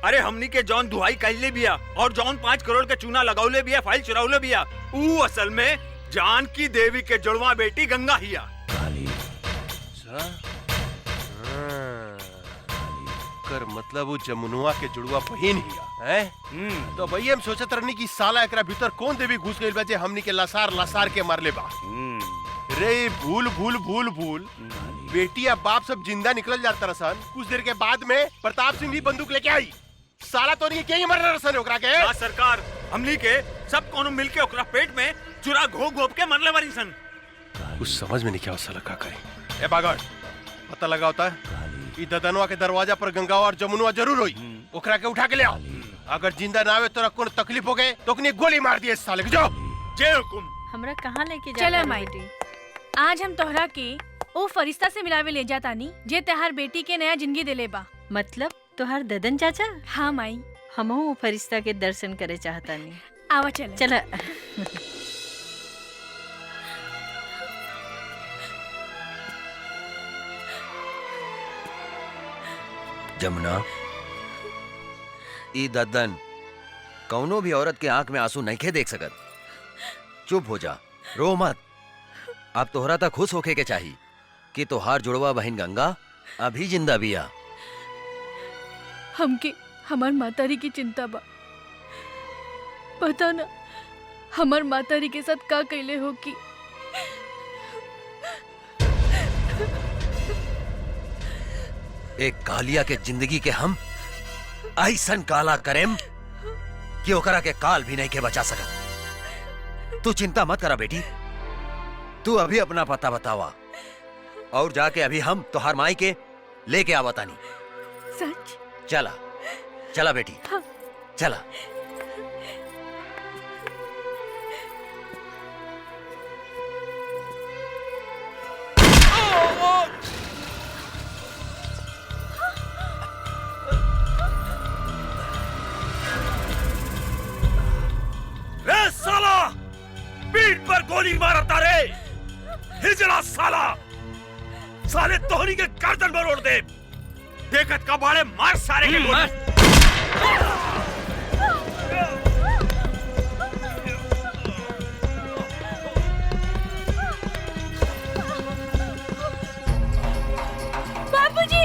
अरे हमनी के जौन दुहाई कैले बिया और जौन 5 करोड़ के चूना लगाउले बिया, फाइल चुराउले बिया, ऊ असल में जानकी देवी के जुड़वा बेटी गंगा हिया। कर मतलब वो जमुनुआ के जुड़वा बहिन हिया है? तो भई हम सोचत रहनी कि साला एकरा भीतर कौन देवी घुस गइल बा जे हमनी के लसार लसार के मारले बा। रे भूल भूल भूल भूल, बेटी या बाप सब जिंदा निकल जाता रसन। कुछ देर के बाद में प्रताप सिंह भी बंदूक लेके आई। साला तो नहीं क्या मर रसन ओकरा के? हाँ सरकार, हमनी के सब कोनो मिलके ओकरा पेट में चुरा घोप घोप के मरले बानी सन। कुछ समझ में नहीं क्या साला का करे। ए बागड़, पता लगा होता है ई ददनवा के दरवाजा पर गंगा और जमुनुआ जरूर होई। ओकरा के उठा के ले आओ। अगर जिंदा ना आवे तो कोनो तकलीफ हो गए तो ओकनी गोली मार दिए साले के। जाओ। जय हुकुम। हमरा कहाँ लेके जा? चला माई, आज हम तोहरा के ओ फरिश्ता से मिलावे ले जातानी जे तहार बेटी के नया जिंदगी देले बा। मतलब तोहार ददन चाचा? हाँ माई, हमहू वो फरिश्ता के दर्शन करे चाहतानी। आवा चला। चला। जमुना, ई दद्दन कौनो भी औरत के आंख में आंसू नहीं खे देख सकत। चुप हो जा, रो मत। अब तोहरा तक खुश होके के चाहिए कि तोहार जुड़वा बहन गंगा अभी जिंदा बिया। हमके हमार मातारी की चिंता बा। पता ना हमार मातारी के साथ का कैले हो कि एक कालिया के जिंदगी के हम ऐसन काला करेम कि ओकरा के काल भी नहीं के बचा सकत। तू चिंता मत करा बेटी, तू अभी अपना पता बतावा और जाके अभी हम तोहार माई के लेके आवतानी। सच? चला चला बेटी, हाँ। चला। रे साला, पीठ पर गोली मारता रे। हिजड़ा साला, साले तोहरी के गर्दन पर ओढ़ दे। देखत का बाड़े, मार सारे के गोली। बाबूजी!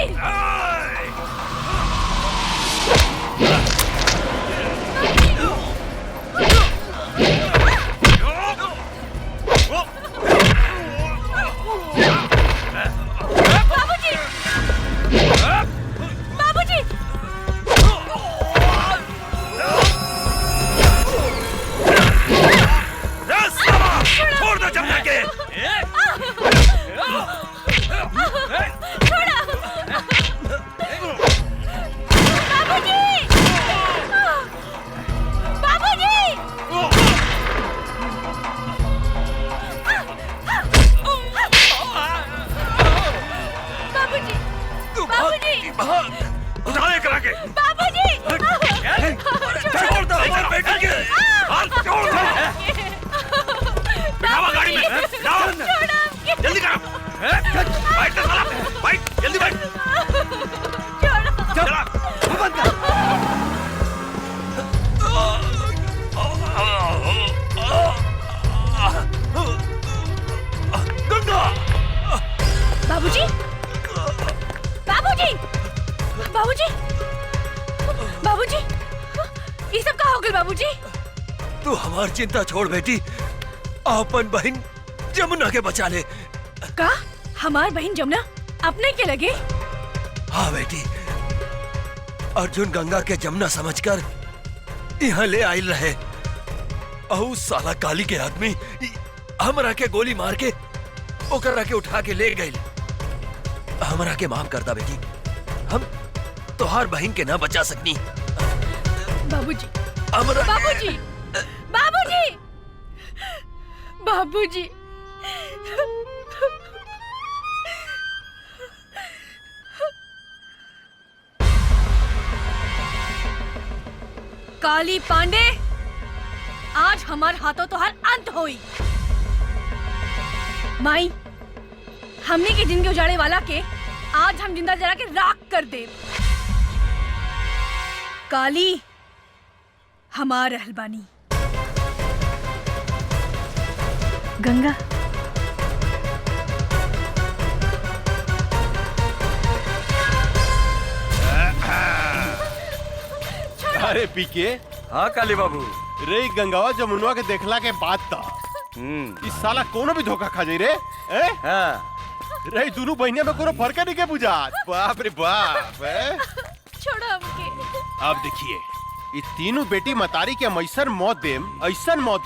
तू हमार चिंता छोड़ बेटी, अपन बहन जमुना के बचा ले। का हमार बहन जमुना अपने के लगे? हाँ बेटी, अर्जुन गंगा के जमुना समझकर यहाँ ले आयल रहे। और साला काली के आदमी हमरा के गोली मार के ओकरा के उठा के ले गए। हमरा के माफ करता बेटी, हम तोहार बहन के ना बचा सकनी। बाबूजी, हमरा बाबूजी, बाबूजी, बाबूजी। काली पांडे, आज हमार हाथों तो हर अंत होई। माई, हमने की जिंदगी उजाड़े वाला के आज हम जिंदा जला के राख कर दे। काली हमार रहलबानी। गंगा, अरे पीके। हाँ काली बाबू। रे गंगावा जमुनवा के देखला के बाद था इस साला कोनो भी धोखा खा जाई रे। हाँ। रे दोनों बहनिया में कोनो फर्क नहीं के बुझा। बाप रे बाप। छोड़ो हमके। अब देखिए, ये तीनों बेटी मतारी के हम ऐसन मौत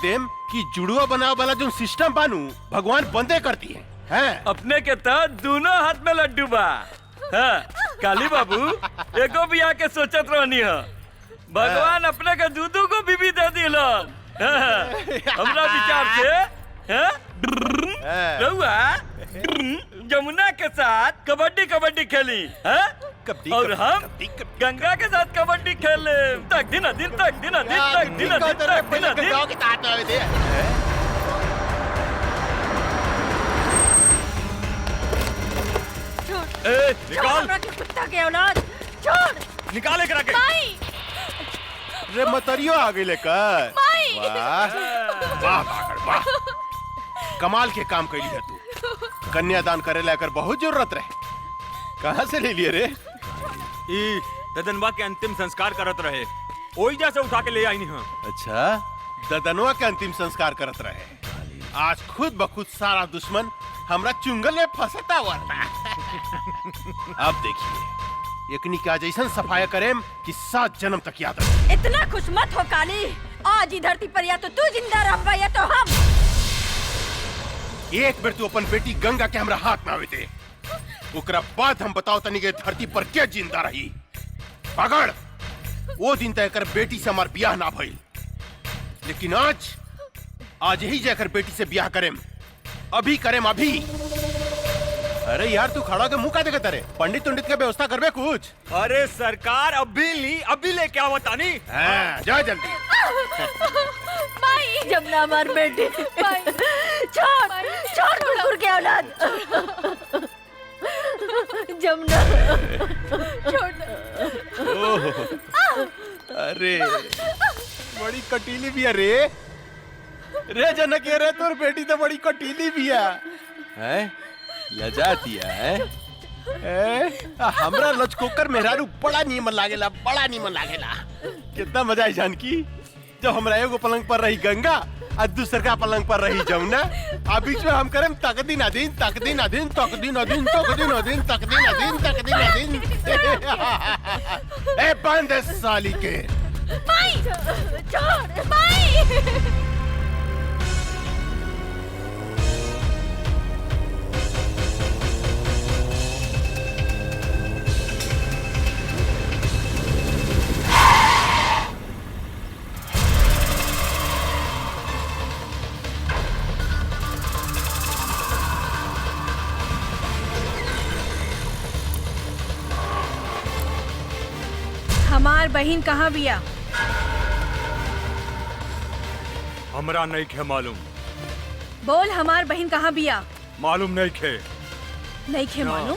देम कि जुड़वा बनावे वाला जो सिस्टम बानू भगवान बंदे करती है। हैं? अपने के तो दोनों हाथ में लड्डू बा। हाँ, काली बाबू एको भी आके सोचत रहनी है, भगवान अपने के दूधू को बीबी दे दिलन। हमरा विचार से रहुआ जमुना के साथ कबड्डी खेली और हम गंगा के साथ कबड्डी खेले। तक दिन निकाल कुत्ता के औलाद, छोड़। निकाले करा के। रे मतरियो आ गई लेकर। वाह वाह वाह, कमाल के काम कैली है तू। कन्यादान करे लेकर बहुत जरूरत रहे, कहाँ से ले लिए रे? ई ददनवा के अंतिम संस्कार करत रहे, ओई जैसे उठा के ले आई नहीं। अच्छा, ददनवा के अंतिम संस्कार करत रहे। आज खुद बखुद सारा दुश्मन हमरा चुंगल में फंसता हुआ था। अब देखिए, एकनी का जैसन सफाया करेम कि 7 जन्म तक याद रहे। इतना खुश मत हो काली, आज ही धरती पर या तो तू जिंदा रह या तो हम। एक बेर तू अपन बेटी गंगा के हमरा हाथ में आवे दे, ओकरा बाद हम बताओ तनी के धरती पर क्या जिंदा रही। पकड़, वो दिन तय कर बेटी से हमार ब्याह ना भइल, लेकिन आज ही जाकर बेटी से ब्याह करेम। अभी करेम, अभी। अरे यार, तू खड़ा के मुंह का देखत रे? पंडित तुंडित के व्यवस्था करबे कुछ? अरे सरकार अभी लेके आओ तानी। जा जल्दी। माई, जमुना हमार बेटी। छोड़ कुकुर के औलाद। जमुना ओह, अरे बड़ी कटीली भी है रे जनक। रे तोर बेटी तो बड़ी कटीली भी है। लजाती है। हमरा लचकोकर मेहरारू बड़ा नीमन लागेला, बड़ा नीमन लागेला। कितना मजा है जानकी, जब हमरा एगो पलंग पर रही गंगा और दूसरा पलंग पर रही जमुना, आ बीच में हम करें तकदीन अदीन तकदीन अदीन तकदीन अदीन तकदीन अदीन तकदीन अदीन तकदीन अदीन। ए बंद है साली के। माई, छोड़ माई। हमार बहन कहाँ बिया? हमरा नहीं खे मालूम। बोल, हमार बहन कहाँ बिया? मालूम नहीं खे। नहीं खे मालूम?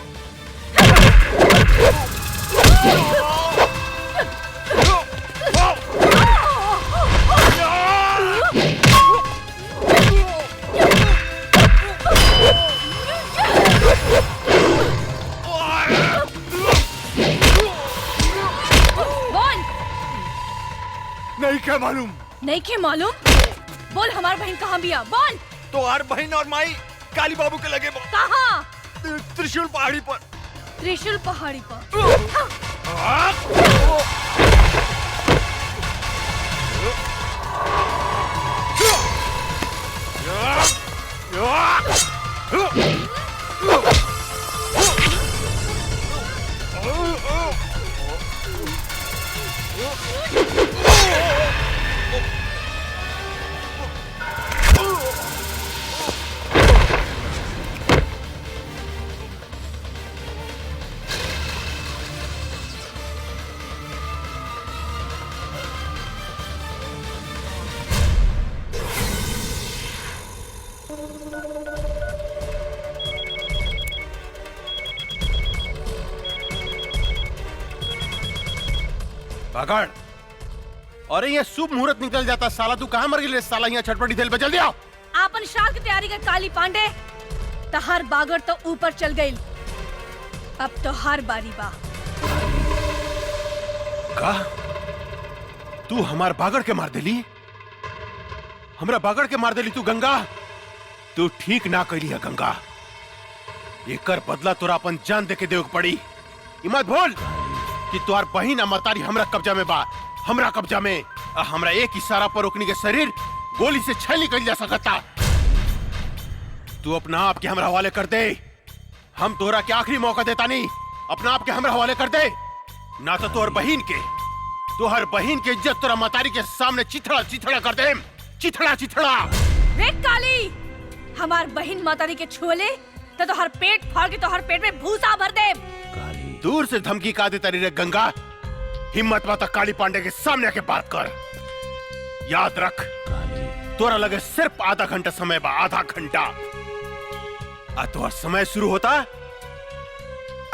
नहीं क्या मालूम। नहीं के मालूम? बोल हमार बहन कहाँ बिया, बोल। तो हर बहन और माई काली बाबू के लगे कहाँ? त्रिशूल पहाड़ी पर। त्रिशूल पहाड़ी पर। पकड़। अरे ये शुभ मुहूर्त निकल जाता साला, तू कहाँ मर गई साला? यहाँ छटपटी तेल पे जल्दी आओ। आपन श्राद्ध की तैयारी कर काली पांडे। तहार बागड़ तो ऊपर चल गई, अब तो हार बारी बा। का? तू हमार बागड़ के मार देली? हमरा बागड़ के मार देली तू गंगा? तू ठीक ना कैली है गंगा। एकर बदला तोरा अपन जान दे के देव पड़ी। मत भूल कि तुहार बहिन मतारी हमरा कब्जा में बा, हमरा कब्जा में। हमरा एक इशारा पर ओकनी के शरीर गोली से छल निकल जा सकता। तू अपना आप के हमरा हवाले कर दे। हम तोरा के आखिरी मौका देता नहीं, अपना आप के हमरा हवाले कर दे, ना तो तोहर बहिन के इज्जत तोरा मतारी के सामने चिथड़ा चिथड़ा कर दे। चिथड़ा चिथड़ा। रे काली, हमार बहिन मातारी के छुले तो हर पेट फाड़ के तो हर पेट में भूसा भर दे। दूर से धमकी का देता रे गंगा। हिम्मत माता काली पांडे के सामने आके बात कर। याद रख, तोरा लगे सिर्फ आधा घंटा समय बा, आधा घंटा। तोहर समय शुरू होता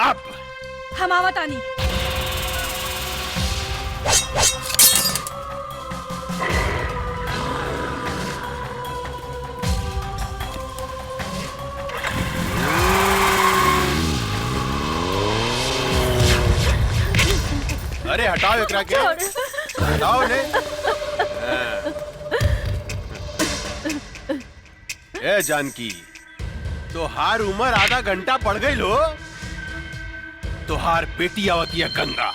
अब। हम आवतानी। अरे हटाओ एकरा के, हटाओ ने। ए जानकी, तोहार उम्र आधा घंटा पड़ गई लो। तोहार बेटी आवती है गंगा।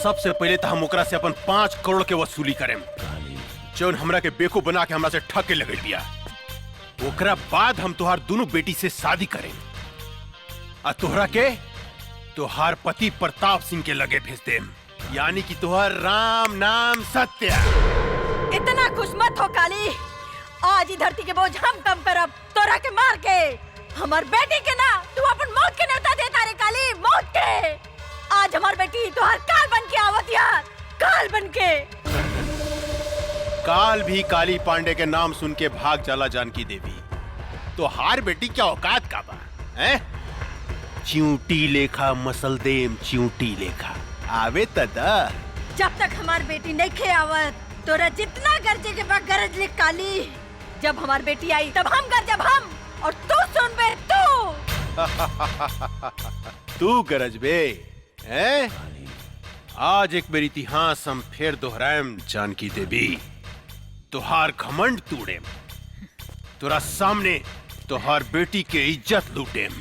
सबसे पहले तो हम ओकरा से अपन 5 करोड़ के वसूली करें, जौन हमरा के बेको बना के हमरा से ठके लगे दिया। ओकरा बाद हम तोहार दोनों बेटी से शादी करें, और तोहरा के तोहार पति प्रताप सिंह के लगे भेज दे, यानी कि तोहार राम नाम सत्य। इतना खुश मत हो काली। आज ही धरती के बोझ हम कम करब, तोरा के मार के। हमार बेटी के ना तू अपन मौत के न्योता देता रे काली, मौत के। आज हमार बेटी तोहार काल बन के आवत यार, काल बन के। काल भी काली पांडे के नाम सुन के भाग जाला जानकी देवी। तोहार बेटी क्या औकात का बा, हैं? चिंटी लेखा मसलदेम, चिंटी लेखा आवे तदा। जब तक हमार बेटी नहीं खे आवत, तोरा जितना गरजे के बाद गरज ले काली। जब हमार बेटी आई तब हम गरजब हम, और तू सुन बे तू। तू गरज बे, हैं? आज एक बार इतिहास हम फिर दोहराएम जानकी देवी। तोहार घमंड तोड़ेम, तोरा सामने तोहार बेटी के इज्जत लूटेम।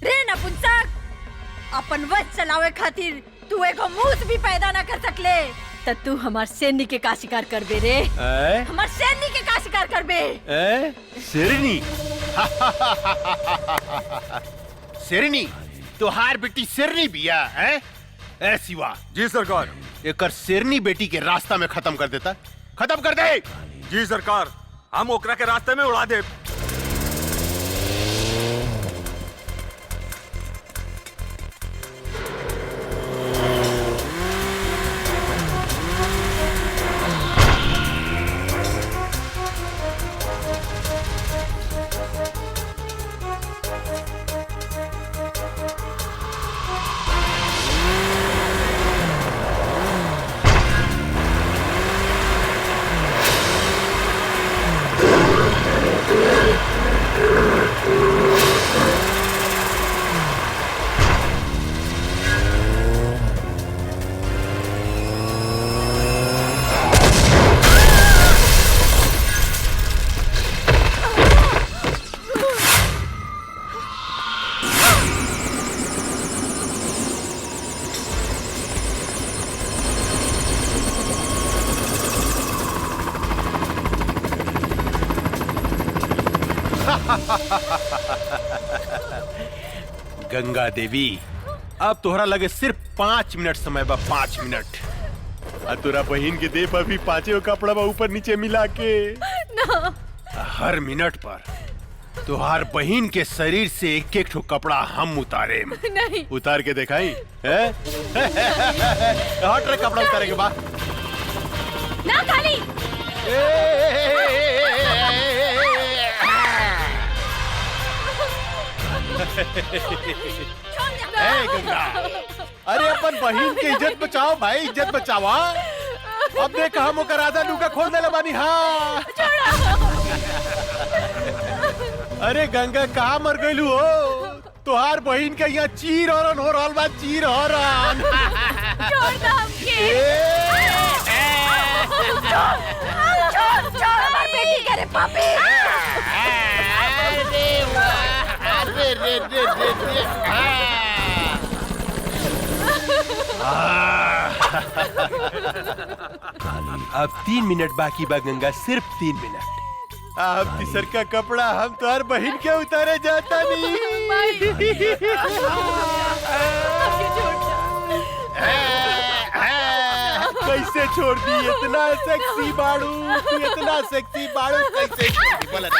रे नपुंसक, अपन वश चलावे खातिर तू एगो मूस भी पैदा ना कर सकले, त तू हमार सैनी के का शिकार करबे रे? हमार सैनी के का शिकार करबे? शेरनी। शेरनी, तोहार बेटी शेरनी बिया, हैं? ए शिवा। जी सरकार। एकर शेरनी बेटी के रास्ता में खत्म कर देता, खत्म कर दे। जी सरकार, हम ओकरा के रास्ते में उड़ा दे। गंगा देवी, अब तोहरा लगे सिर्फ 5 मिनट समय बा, 5 मिनट। आ तोरा बहन के देह पर भी 5 कपड़ा बा ऊपर नीचे मिला के। ना। हर मिनट पर तुहार बहन के शरीर से एक एक ठो कपड़ा हम उतारे। नहीं। उतार के दिखाई है? हट रे, कपड़ा उतारे के बाद ना काली। गंगा, अरे अपन बहन की इज्जत बचाओ भाई, इज्जत बचाओ। अब देख हम ओकर आधा लुका खोल देले बानी। हाँ अरे गंगा, कहाँ मर गइलू हो? तुहार बहन के यहाँ चीर हरण हो रहल बा, चीर हरण। छोड़ दो हमके। छोड़ हमार बेटी के रे पापी। अब 3 मिनट बाकी बा गंगा, सिर्फ 3 मिनट। अब तीसर का कपड़ा हम तुहार बहन के उतारे जाता कैसे छोड़ दी? इतना सेक्सी बाड़ू, तू इतना सेक्सी बाड़ू, कैसे छोड़ दी? बोला ना।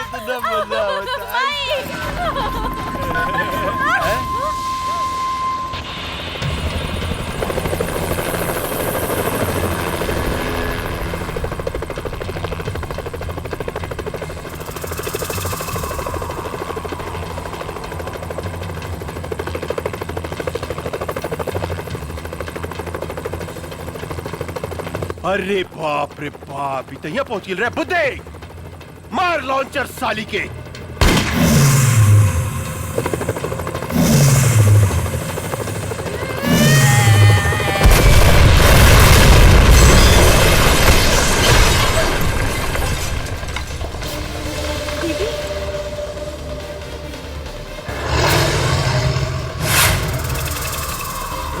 कितना मजा होता है। अरे बाप रे बाप, इतना पहुंच गिल रहे। बुद्धे मार लॉन्चर साली के।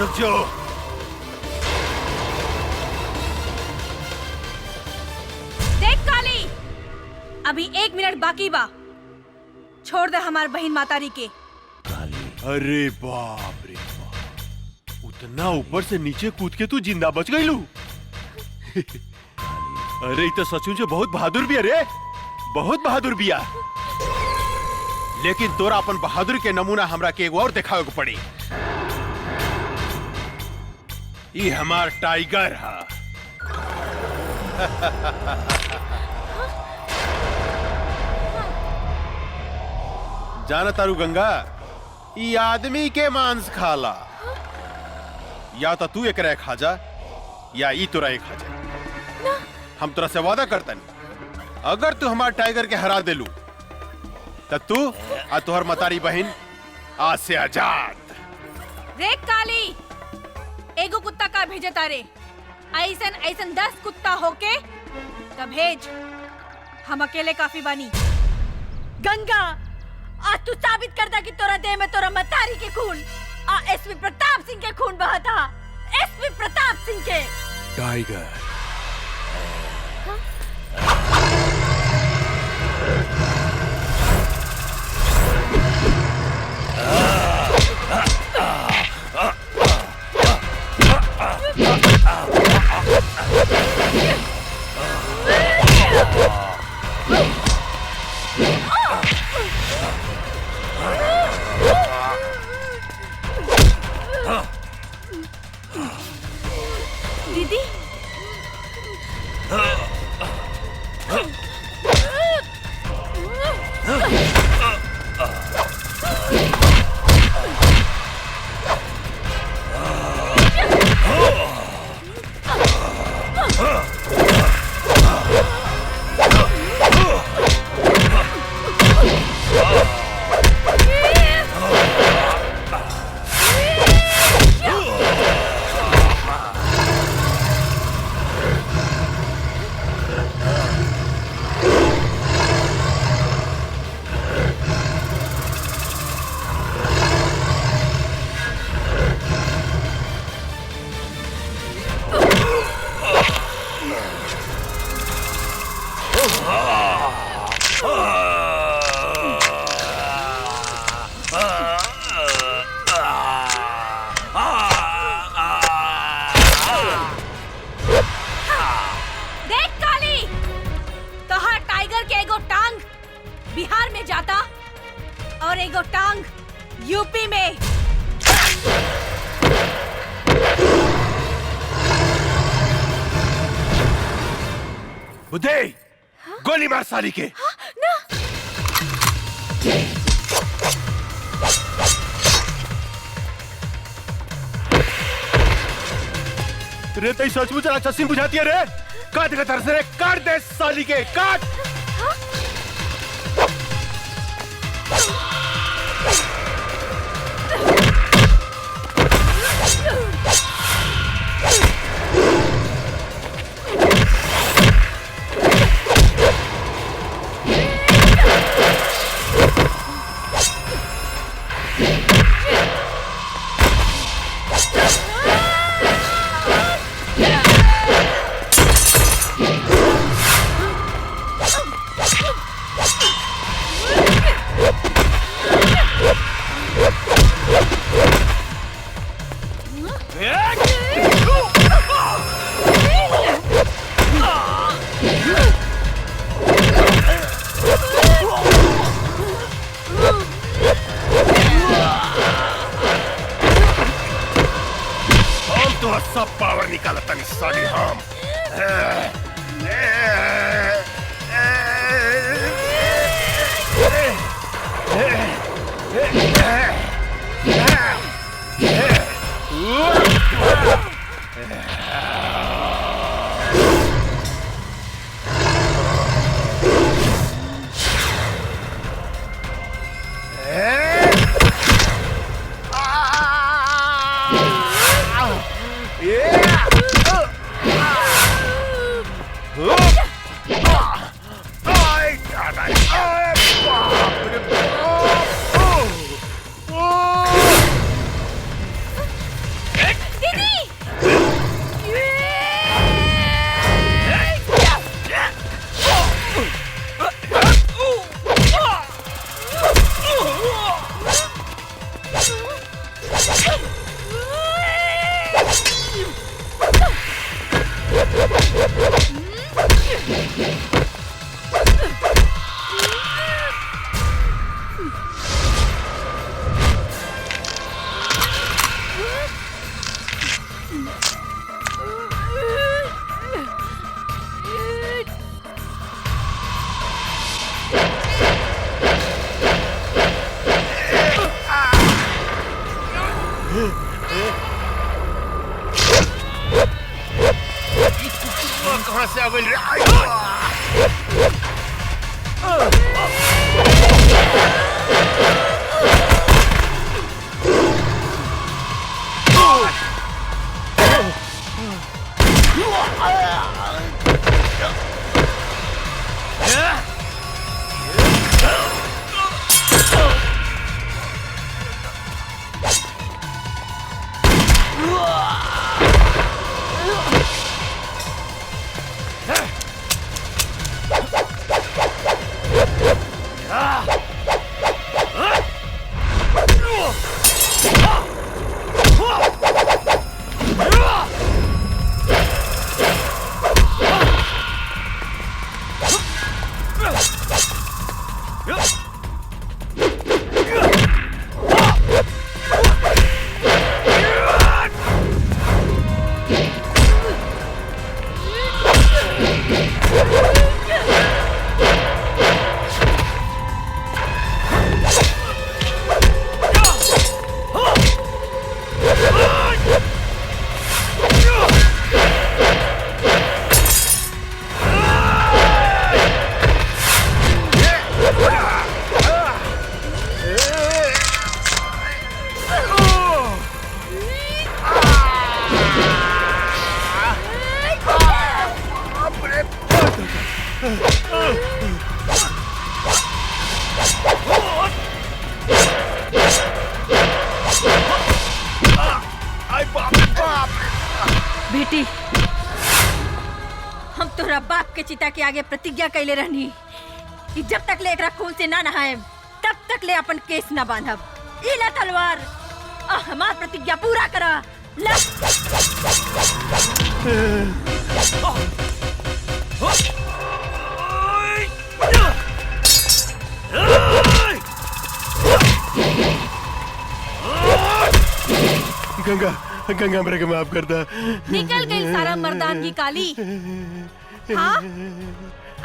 रुक जाओ। अभी 1 मिनट बाकी बा, छोड़ दे हमार बहन मातारी के। अरे बाप रे बाप, उतना ऊपर से नीचे कूद के तू जिंदा बच गई लू। अरे तो सचमुच बहुत बहादुर भी, अरे बहुत बहादुर बिया। लेकिन तोरा अपन बहादुर के नमूना हमरा के एगो और दिखावे को पड़ी। ये हमार टाइगर है। जाना तारू गंगा, ये आदमी के मांस खाला। या तो तू एकरा खा जा, या ई तोरा खा जा। हम तोरा से वादा करतन, अगर तू हमार टाइगर के हरा देलू तब तू आ तोहर मतारी बहन आज से आजाद। रे काली, एगो कुत्ता का भेजे तारे, ऐसन ऐसन 10 कुत्ता होके तब भेज, हम अकेले काफी बानी। गंगा, आज तू साबित कर दा कि तोरा देह में तोरा मतारी के खून एसपी प्रताप सिंह के खून बहा था। एसपी प्रताप सिंह के। टाइगर, दीदी, बिहार में जाता और एगो टांग यूपी में। बुद्धे, गोली मार साली के। ना। रे तई सचमुच राक्षसी बुझाती है रे। काट के तरस रे, काट दे साली के, काट। सब पावर निकाला तनी साली हम। कहां से आ गई रे? बेटी, हम तोरा बाप के चिता के आगे प्रतिज्ञा कैले रहनी कि जब तक ले एकरा खून से ना नहाए तब तक ले अपन केस ना बांधब। ई ला तलवार और हमार प्रतिज्ञा पूरा करा। ला। गंगा गंगा हमरा के माफ कर दा। निकल गई सारा मर्दानगी काली। हाँ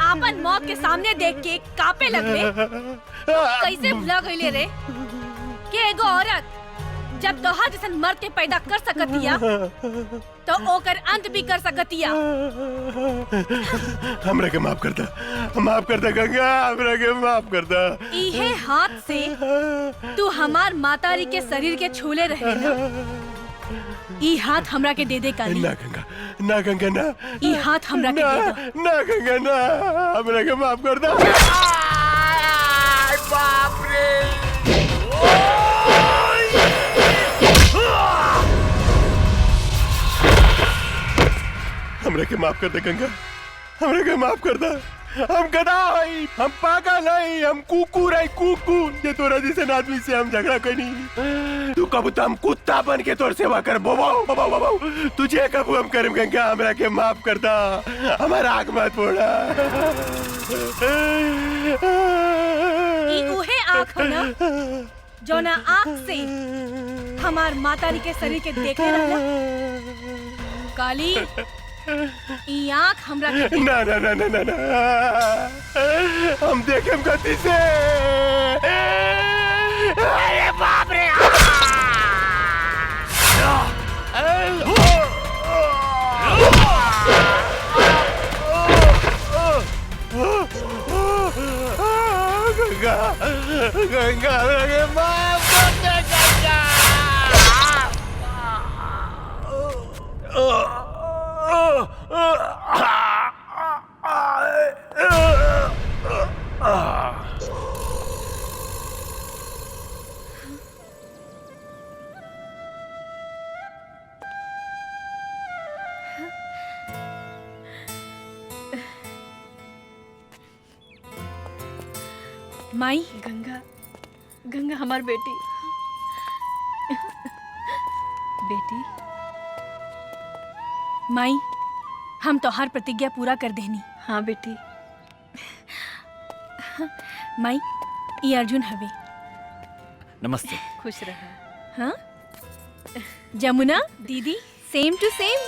आपन मौत के सामने देख के कापे लगले। कैसे भुला गईले रे कि एगो औरत जब तोहर जैसन मर्द के पैदा कर सकतिया तो ओकर अंत भी कर सकतिया। हमरा के माफ कर दा गंगा, हमरा के माफ कर दा। इहे हाथ से तू हमार मातारी के शरीर के छूले रहे ना, ई हाथ हमरा के दे दे काली। ना गंगा ना, ई हाथ हमरा के दे दो। ना गंगा ना, हमरा के माफ कर दा। बाप रे हमरा के माफ कर दे गंगा, हमरा के माफ कर दा। हम गधा हई, हम पागल हई, हम कुकुर हई, कुकुर जे तोरा जैसे आदमी से हम झगड़ा कनी। तू कब तो हम कुत्ता बन के तोर सेवा कर बोबाओ तुझे कब हम करम गंगा, हमरा के माफ कर दा। हमारा आग मत फोड़ा। ई उहे आँख हो ना जो ना आँख से हमार मातारी के शरीर के देखे रहला। काली ई आँख हमरा के ना ना ना ना ना ना, हम देखेम गति से। अरे बाप रे। गंगा गंगा लगे माफ कर दे गंगा। माई गंगा, गंगा हमार बेटी। बेटी माई हम तोहार प्रतिज्ञा पूरा कर देनी। हाँ बेटी। माई ये अर्जुन हवे। नमस्ते। खुश रहा। हाँ जमुना दीदी सेम टू सेम।